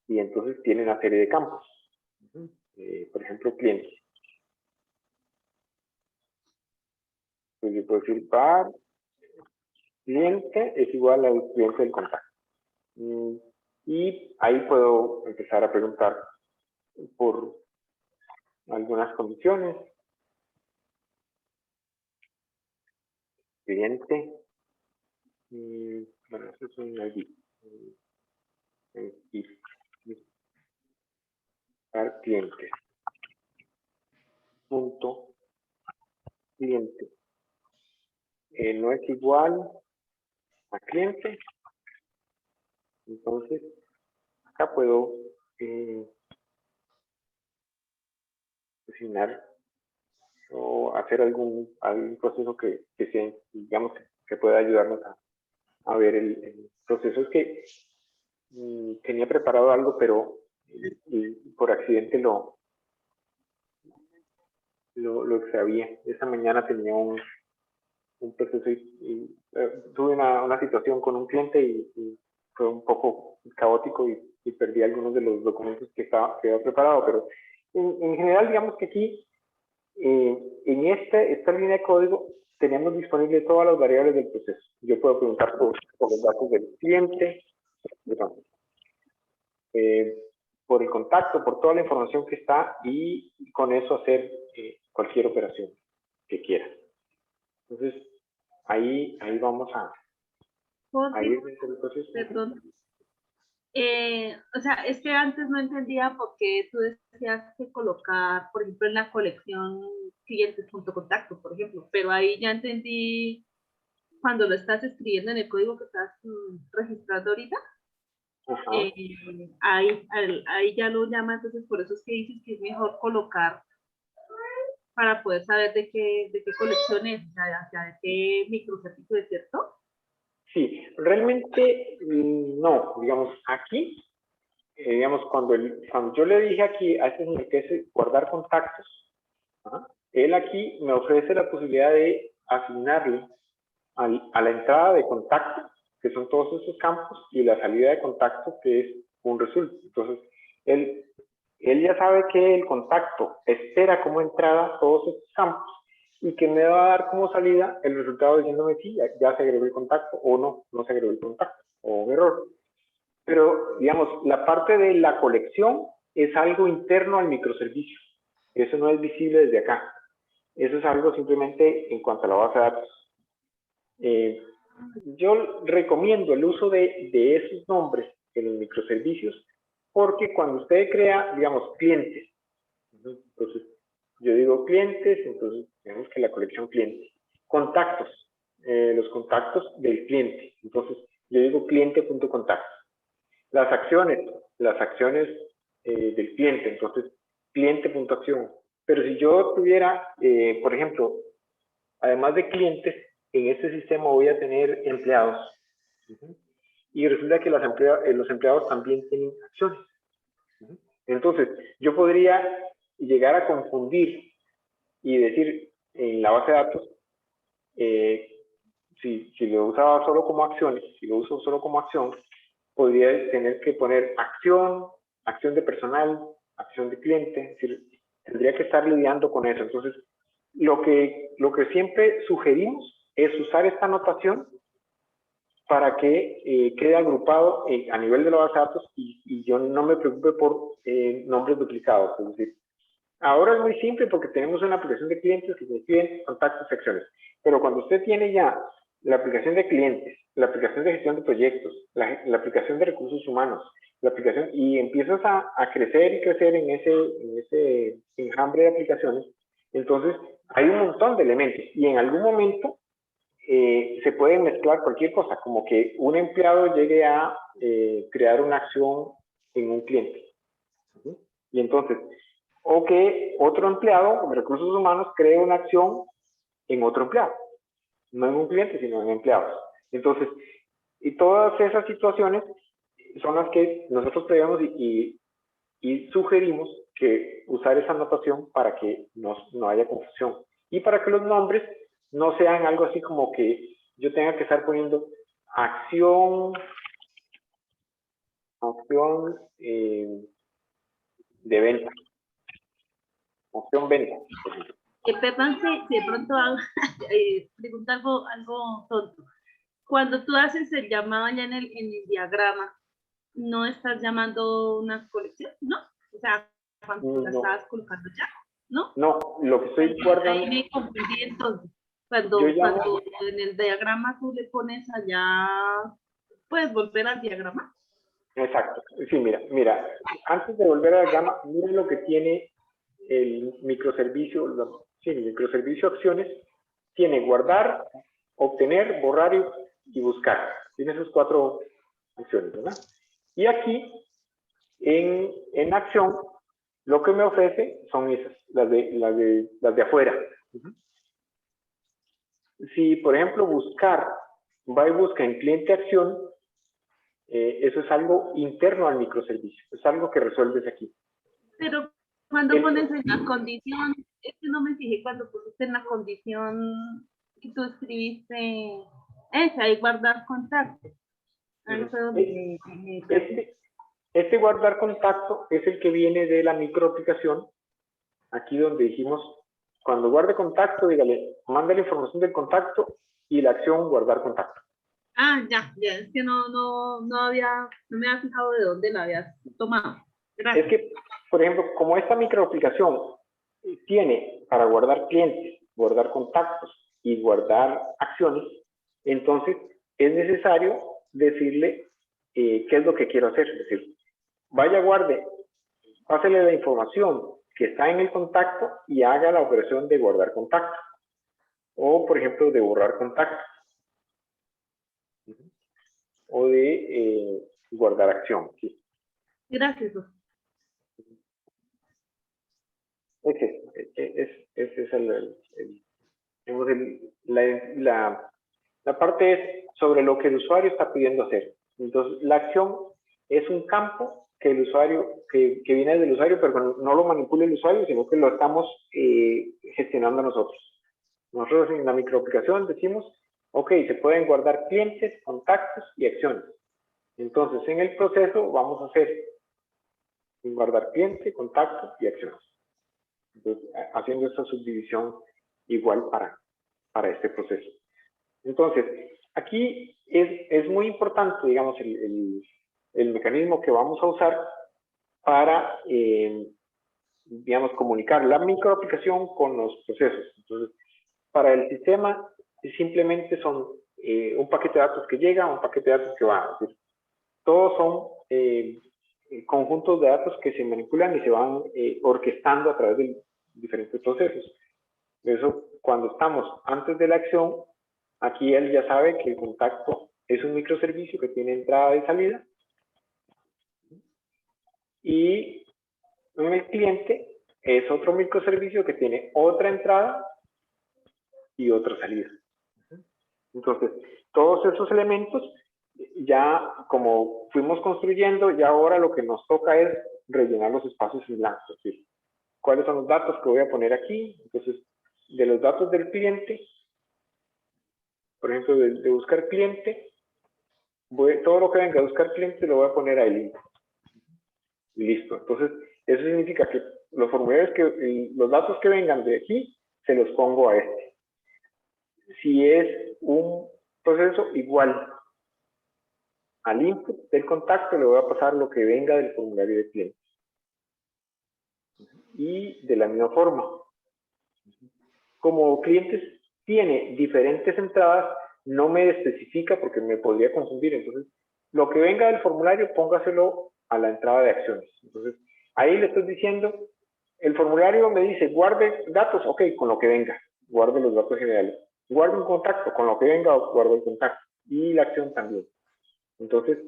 Y entonces tiene una serie de campos. Por ejemplo, cliente. Entonces yo puedo decir var cliente es igual al cliente del contacto. Y ahí puedo empezar a preguntar por algunas condiciones. Cliente. Bueno, eso es un ID. Cliente. Punto cliente. No es igual a cliente. Entonces, acá puedo asignar o hacer algún proceso que sea, digamos, que pueda ayudarnos a ver el proceso. Es que tenía preparado algo, pero por accidente lo extravié. Esta mañana tenía un proceso y tuve una situación con un cliente y fue un poco caótico y perdí algunos de los documentos que había preparado, pero en general, digamos que aquí, en esta línea de código, tenemos disponible todas las variables del proceso. Yo puedo preguntar por los datos del cliente, por el contacto, por toda la información que está y con eso hacer cualquier operación que quiera. Entonces, ahí vamos a ir dentro del proceso. Perdón. O sea, es que antes no entendía por qué tú decías que colocar, por ejemplo, en la colección clientes.contacto, por ejemplo, pero ahí ya entendí cuando lo estás escribiendo en el código que estás registrando ahorita. Ahí ya lo llama, entonces por eso es que dices que es mejor colocar para poder saber de qué colección es, o sea, de qué microservicio es, ¿cierto? Sí, realmente no, digamos, aquí, digamos, cuando yo le dije aquí a este señor que es guardar contactos, él aquí me ofrece la posibilidad de asignarle a la entrada de contacto, que son todos esos campos, y la salida de contacto, que es un resultado. Entonces, él ya sabe que el contacto espera como entrada todos estos campos y que me va a dar como salida el resultado diciéndome si ya se agregó el contacto o no se agregó el contacto, o un error. Pero, digamos, la parte de la colección es algo interno al microservicio. Eso no es visible desde acá. Eso es algo simplemente en cuanto a la base de datos. Yo recomiendo el uso de esos nombres en los microservicios porque cuando usted crea, digamos, clientes, entonces yo digo clientes, entonces tenemos que la colección cliente. Contactos, los contactos del cliente, entonces yo digo cliente.contactos. Las acciones del cliente, entonces cliente.acción. Pero si yo tuviera, por ejemplo, además de clientes, en este sistema voy a tener empleados. Y resulta que los empleados también tienen acciones. Entonces, yo podría llegar a confundir y decir en la base de datos, si lo usaba solo como acciones, si lo uso solo como acción, podría tener que poner acción de personal, acción de cliente, es decir, tendría que estar lidiando con eso. Entonces, lo que siempre sugerimos es usar esta notación para que quede agrupado a nivel de la base de datos y yo no me preocupe por nombres duplicados. Es decir, ahora es muy simple porque tenemos una aplicación de clientes que se clientes, contactos, secciones. Pero cuando usted tiene ya la aplicación de clientes, la aplicación de gestión de proyectos, la aplicación de recursos humanos, la aplicación, y empiezas a crecer y crecer en ese enjambre de aplicaciones, entonces hay un montón de elementos y en algún momento se puede mezclar cualquier cosa, como que un empleado llegue a crear una acción en un cliente. Y entonces, o que otro empleado de recursos humanos cree una acción en otro empleado. No en un cliente, sino en empleados. Entonces, y todas esas situaciones son las que nosotros prevíamos y sugerimos que usar esa notación para que no haya confusión. Y para que los nombres no sean algo así como que yo tenga que estar poniendo acción de venta. Acción venta, por ejemplo. Perdón, si de pronto hago, pregunto algo tonto. Cuando tú haces el llamado ya en el diagrama, ¿no estás llamando una colección? ¿No? O sea, cuando la estabas colocando ya, ¿no? No, lo que estoy guardando... Ahí me confundí entonces. Cuando en el diagrama tú le pones allá, ¿puedes volver al diagrama? Exacto. Sí, mira, antes de volver al diagrama, mira lo que tiene el microservicio, el microservicio acciones, tiene guardar, obtener, borrar y buscar. Tiene esos 4 acciones, ¿verdad? Y aquí, en acción, lo que me ofrece son esas, las de afuera. Si, por ejemplo, buscar, va y busca en cliente acción, eso es algo interno al microservicio, es algo que resuelves aquí. Pero cuando pones en la condición, es que no me fijé cuando pusiste en la condición que tú escribiste, ahí guardar contacto. Ahí fue donde Este guardar contacto es el que viene de la microaplicación, aquí donde dijimos, cuando guarde contacto, dígale, manda la información del contacto y la acción guardar contacto. Ya, es que no me había fijado de dónde la habías tomado. Gracias. Es que, por ejemplo, como esta microaplicación tiene para guardar clientes, guardar contactos y guardar acciones, entonces es necesario decirle qué es lo que quiero hacer. Es decir, vaya, guarde, pásele la información que está en el contacto y haga la operación de guardar contacto. O, por ejemplo, de borrar contacto. O de guardar acción. ¿Sí? Gracias. Ese es la parte es sobre lo que el usuario está pidiendo hacer. Entonces, la acción es un campo que el usuario, que viene del usuario, pero no lo manipula el usuario, sino que lo estamos gestionando nosotros. Nosotros en la microaplicación decimos, ok, se pueden guardar clientes, contactos y acciones. Entonces, en el proceso vamos a hacer guardar cliente, contacto y acciones. Entonces, haciendo esta subdivisión igual para este proceso. Entonces, aquí es muy importante, digamos, el mecanismo que vamos a usar para, digamos, comunicar la microaplicación con los procesos. Entonces, para el sistema, simplemente son un paquete de datos que llega, un paquete de datos que va. Es decir, todos son conjuntos de datos que se manipulan y se van orquestando a través de diferentes procesos. Por eso, cuando estamos antes de la acción, aquí él ya sabe que el contacto es un microservicio que tiene entrada y salida. Y en el cliente es otro microservicio que tiene otra entrada y otra salida. Entonces, todos esos elementos, ya como fuimos construyendo, ya ahora lo que nos toca es rellenar los espacios en blanco. Es decir, ¿cuáles son los datos que voy a poner aquí? Entonces, de los datos del cliente, por ejemplo, de buscar cliente, todo lo que venga a buscar cliente lo voy a poner ahí. Y listo. Entonces, eso significa que los formularios, los datos que vengan de aquí, se los pongo a este. Si es un proceso igual al input del contacto, le voy a pasar lo que venga del formulario de cliente. Y de la misma forma, como clientes tiene diferentes entradas, no me especifica porque me podría confundir. Entonces, lo que venga del formulario, póngaselo a la entrada de acciones. Entonces, ahí le estoy diciendo, el formulario me dice, guarde datos, ok, con lo que venga, guarde los datos generales. Guarde un contacto, con lo que venga, guardo el contacto. Y la acción también. Entonces,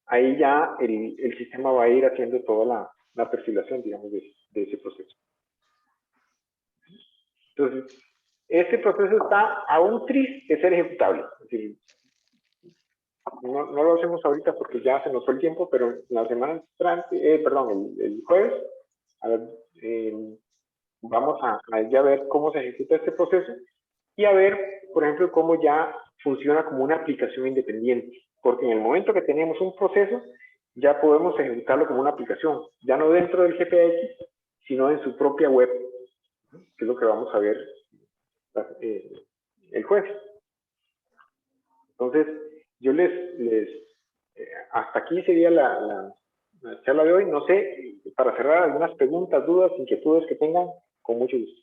ahí ya el sistema va a ir haciendo toda la perfilación, digamos, de ese proceso. Entonces, este proceso está a un tris de ser ejecutable. Es decir, no lo hacemos ahorita porque ya se nos fue el tiempo, pero la semana entrante, perdón, el jueves, a ver, vamos a ya ver cómo se ejecuta este proceso y a ver, por ejemplo, cómo ya funciona como una aplicación independiente. Porque en el momento que tenemos un proceso, ya podemos ejecutarlo como una aplicación, ya no dentro del GPX, sino en su propia web, que es lo que vamos a ver el jueves. Entonces, yo hasta aquí sería la charla de hoy. No sé, para cerrar, algunas preguntas, dudas, inquietudes que tengan, con mucho gusto.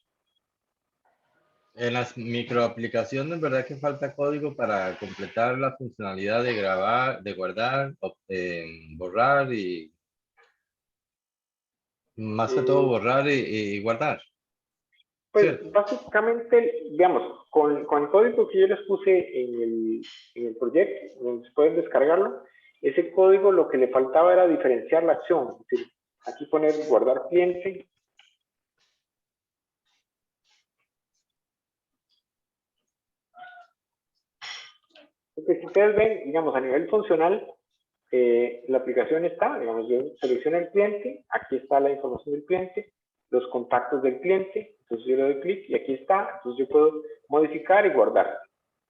En las microaplicaciones, ¿verdad que falta código para completar la funcionalidad de grabar, de guardar, borrar y más que todo borrar y guardar? Pues ¿Cierto? básicamente, digamos, con el código que yo les puse en el proyecto, donde pueden descargarlo, ese código lo que le faltaba era diferenciar la acción. Es decir, aquí poner guardar cliente. Porque si ustedes ven, digamos, a nivel funcional, la aplicación está, digamos, yo selecciono el cliente, aquí está la información del cliente, los contactos del cliente, entonces yo le doy clic y aquí está, entonces yo puedo modificar y guardar.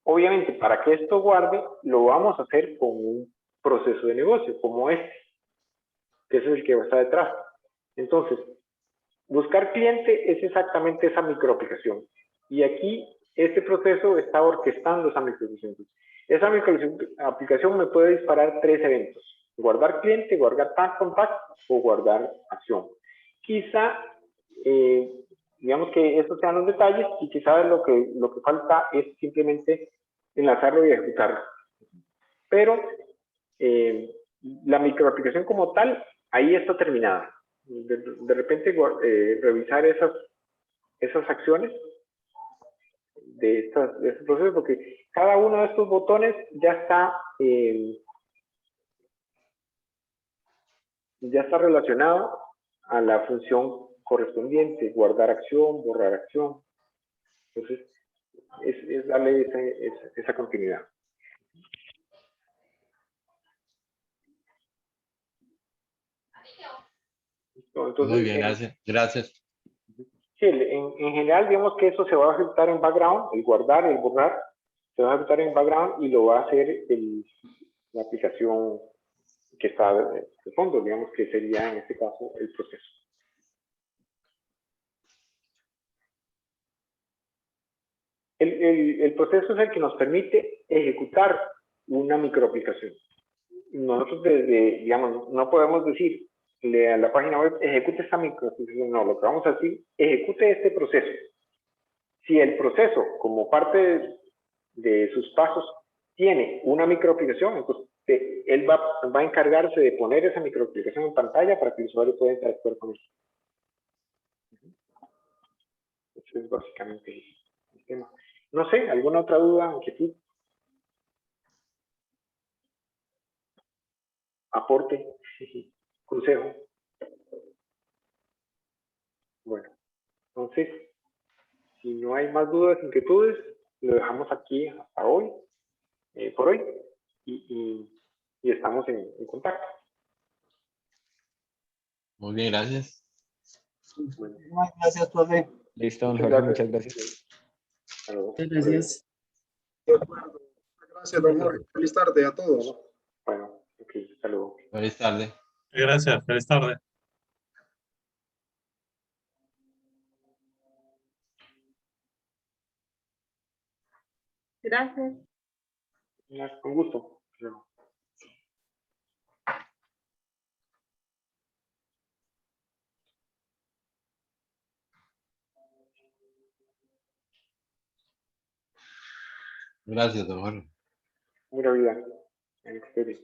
Obviamente, para que esto guarde, lo vamos a hacer con un proceso de negocio, como este, que ese es el que está detrás. Entonces, buscar cliente es exactamente esa microaplicación. Y aquí, este proceso está orquestando esa microaplicación. Esa microaplicación me puede disparar 3 eventos. Guardar cliente, guardar contacto o guardar acción. Quizá, digamos que estos sean los detalles y quizá lo que falta es simplemente enlazarlo y ejecutarlo. Pero la microaplicación como tal, ahí está terminada. De repente revisar esas acciones de este proceso, porque cada uno de estos botones ya está relacionado a la función correspondiente, guardar acción, borrar acción. Entonces, es darle esa continuidad. Entonces, muy bien, gracias. Sí, en general, digamos que eso se va a ejecutar en background, el guardar, el borrar, se va a ejecutar en background y lo va a hacer la aplicación que está de fondo, digamos que sería en este caso el proceso. El proceso es el que nos permite ejecutar una microaplicación. Nosotros digamos, no podemos decir a la página web, ejecute esta microaplicación, no, lo que vamos a decir, ejecute este proceso. Si el proceso, como parte de sus pasos, tiene una microaplicación, entonces él va a encargarse de poner esa microaplicación en pantalla para que el usuario pueda interactuar con ella. Eso es básicamente el tema. No sé, ¿alguna otra duda, inquietud? Aporte, consejo. Bueno, entonces, si no hay más dudas, inquietudes, lo dejamos aquí hasta hoy, por hoy, y estamos en contacto. Muy bien, gracias. Bueno, Gracias, profe. Listo, don muchas Jorge, gracias. muchas gracias. Hasta luego. Gracias. De acuerdo. Gracias, don Jorge. Feliz tarde a todos. Bueno, ok, hasta luego. Feliz tarde. Gracias, feliz tarde. Gracias. Con gusto. Hasta luego. Gracias, don Jorge. Pura vida. En exterior.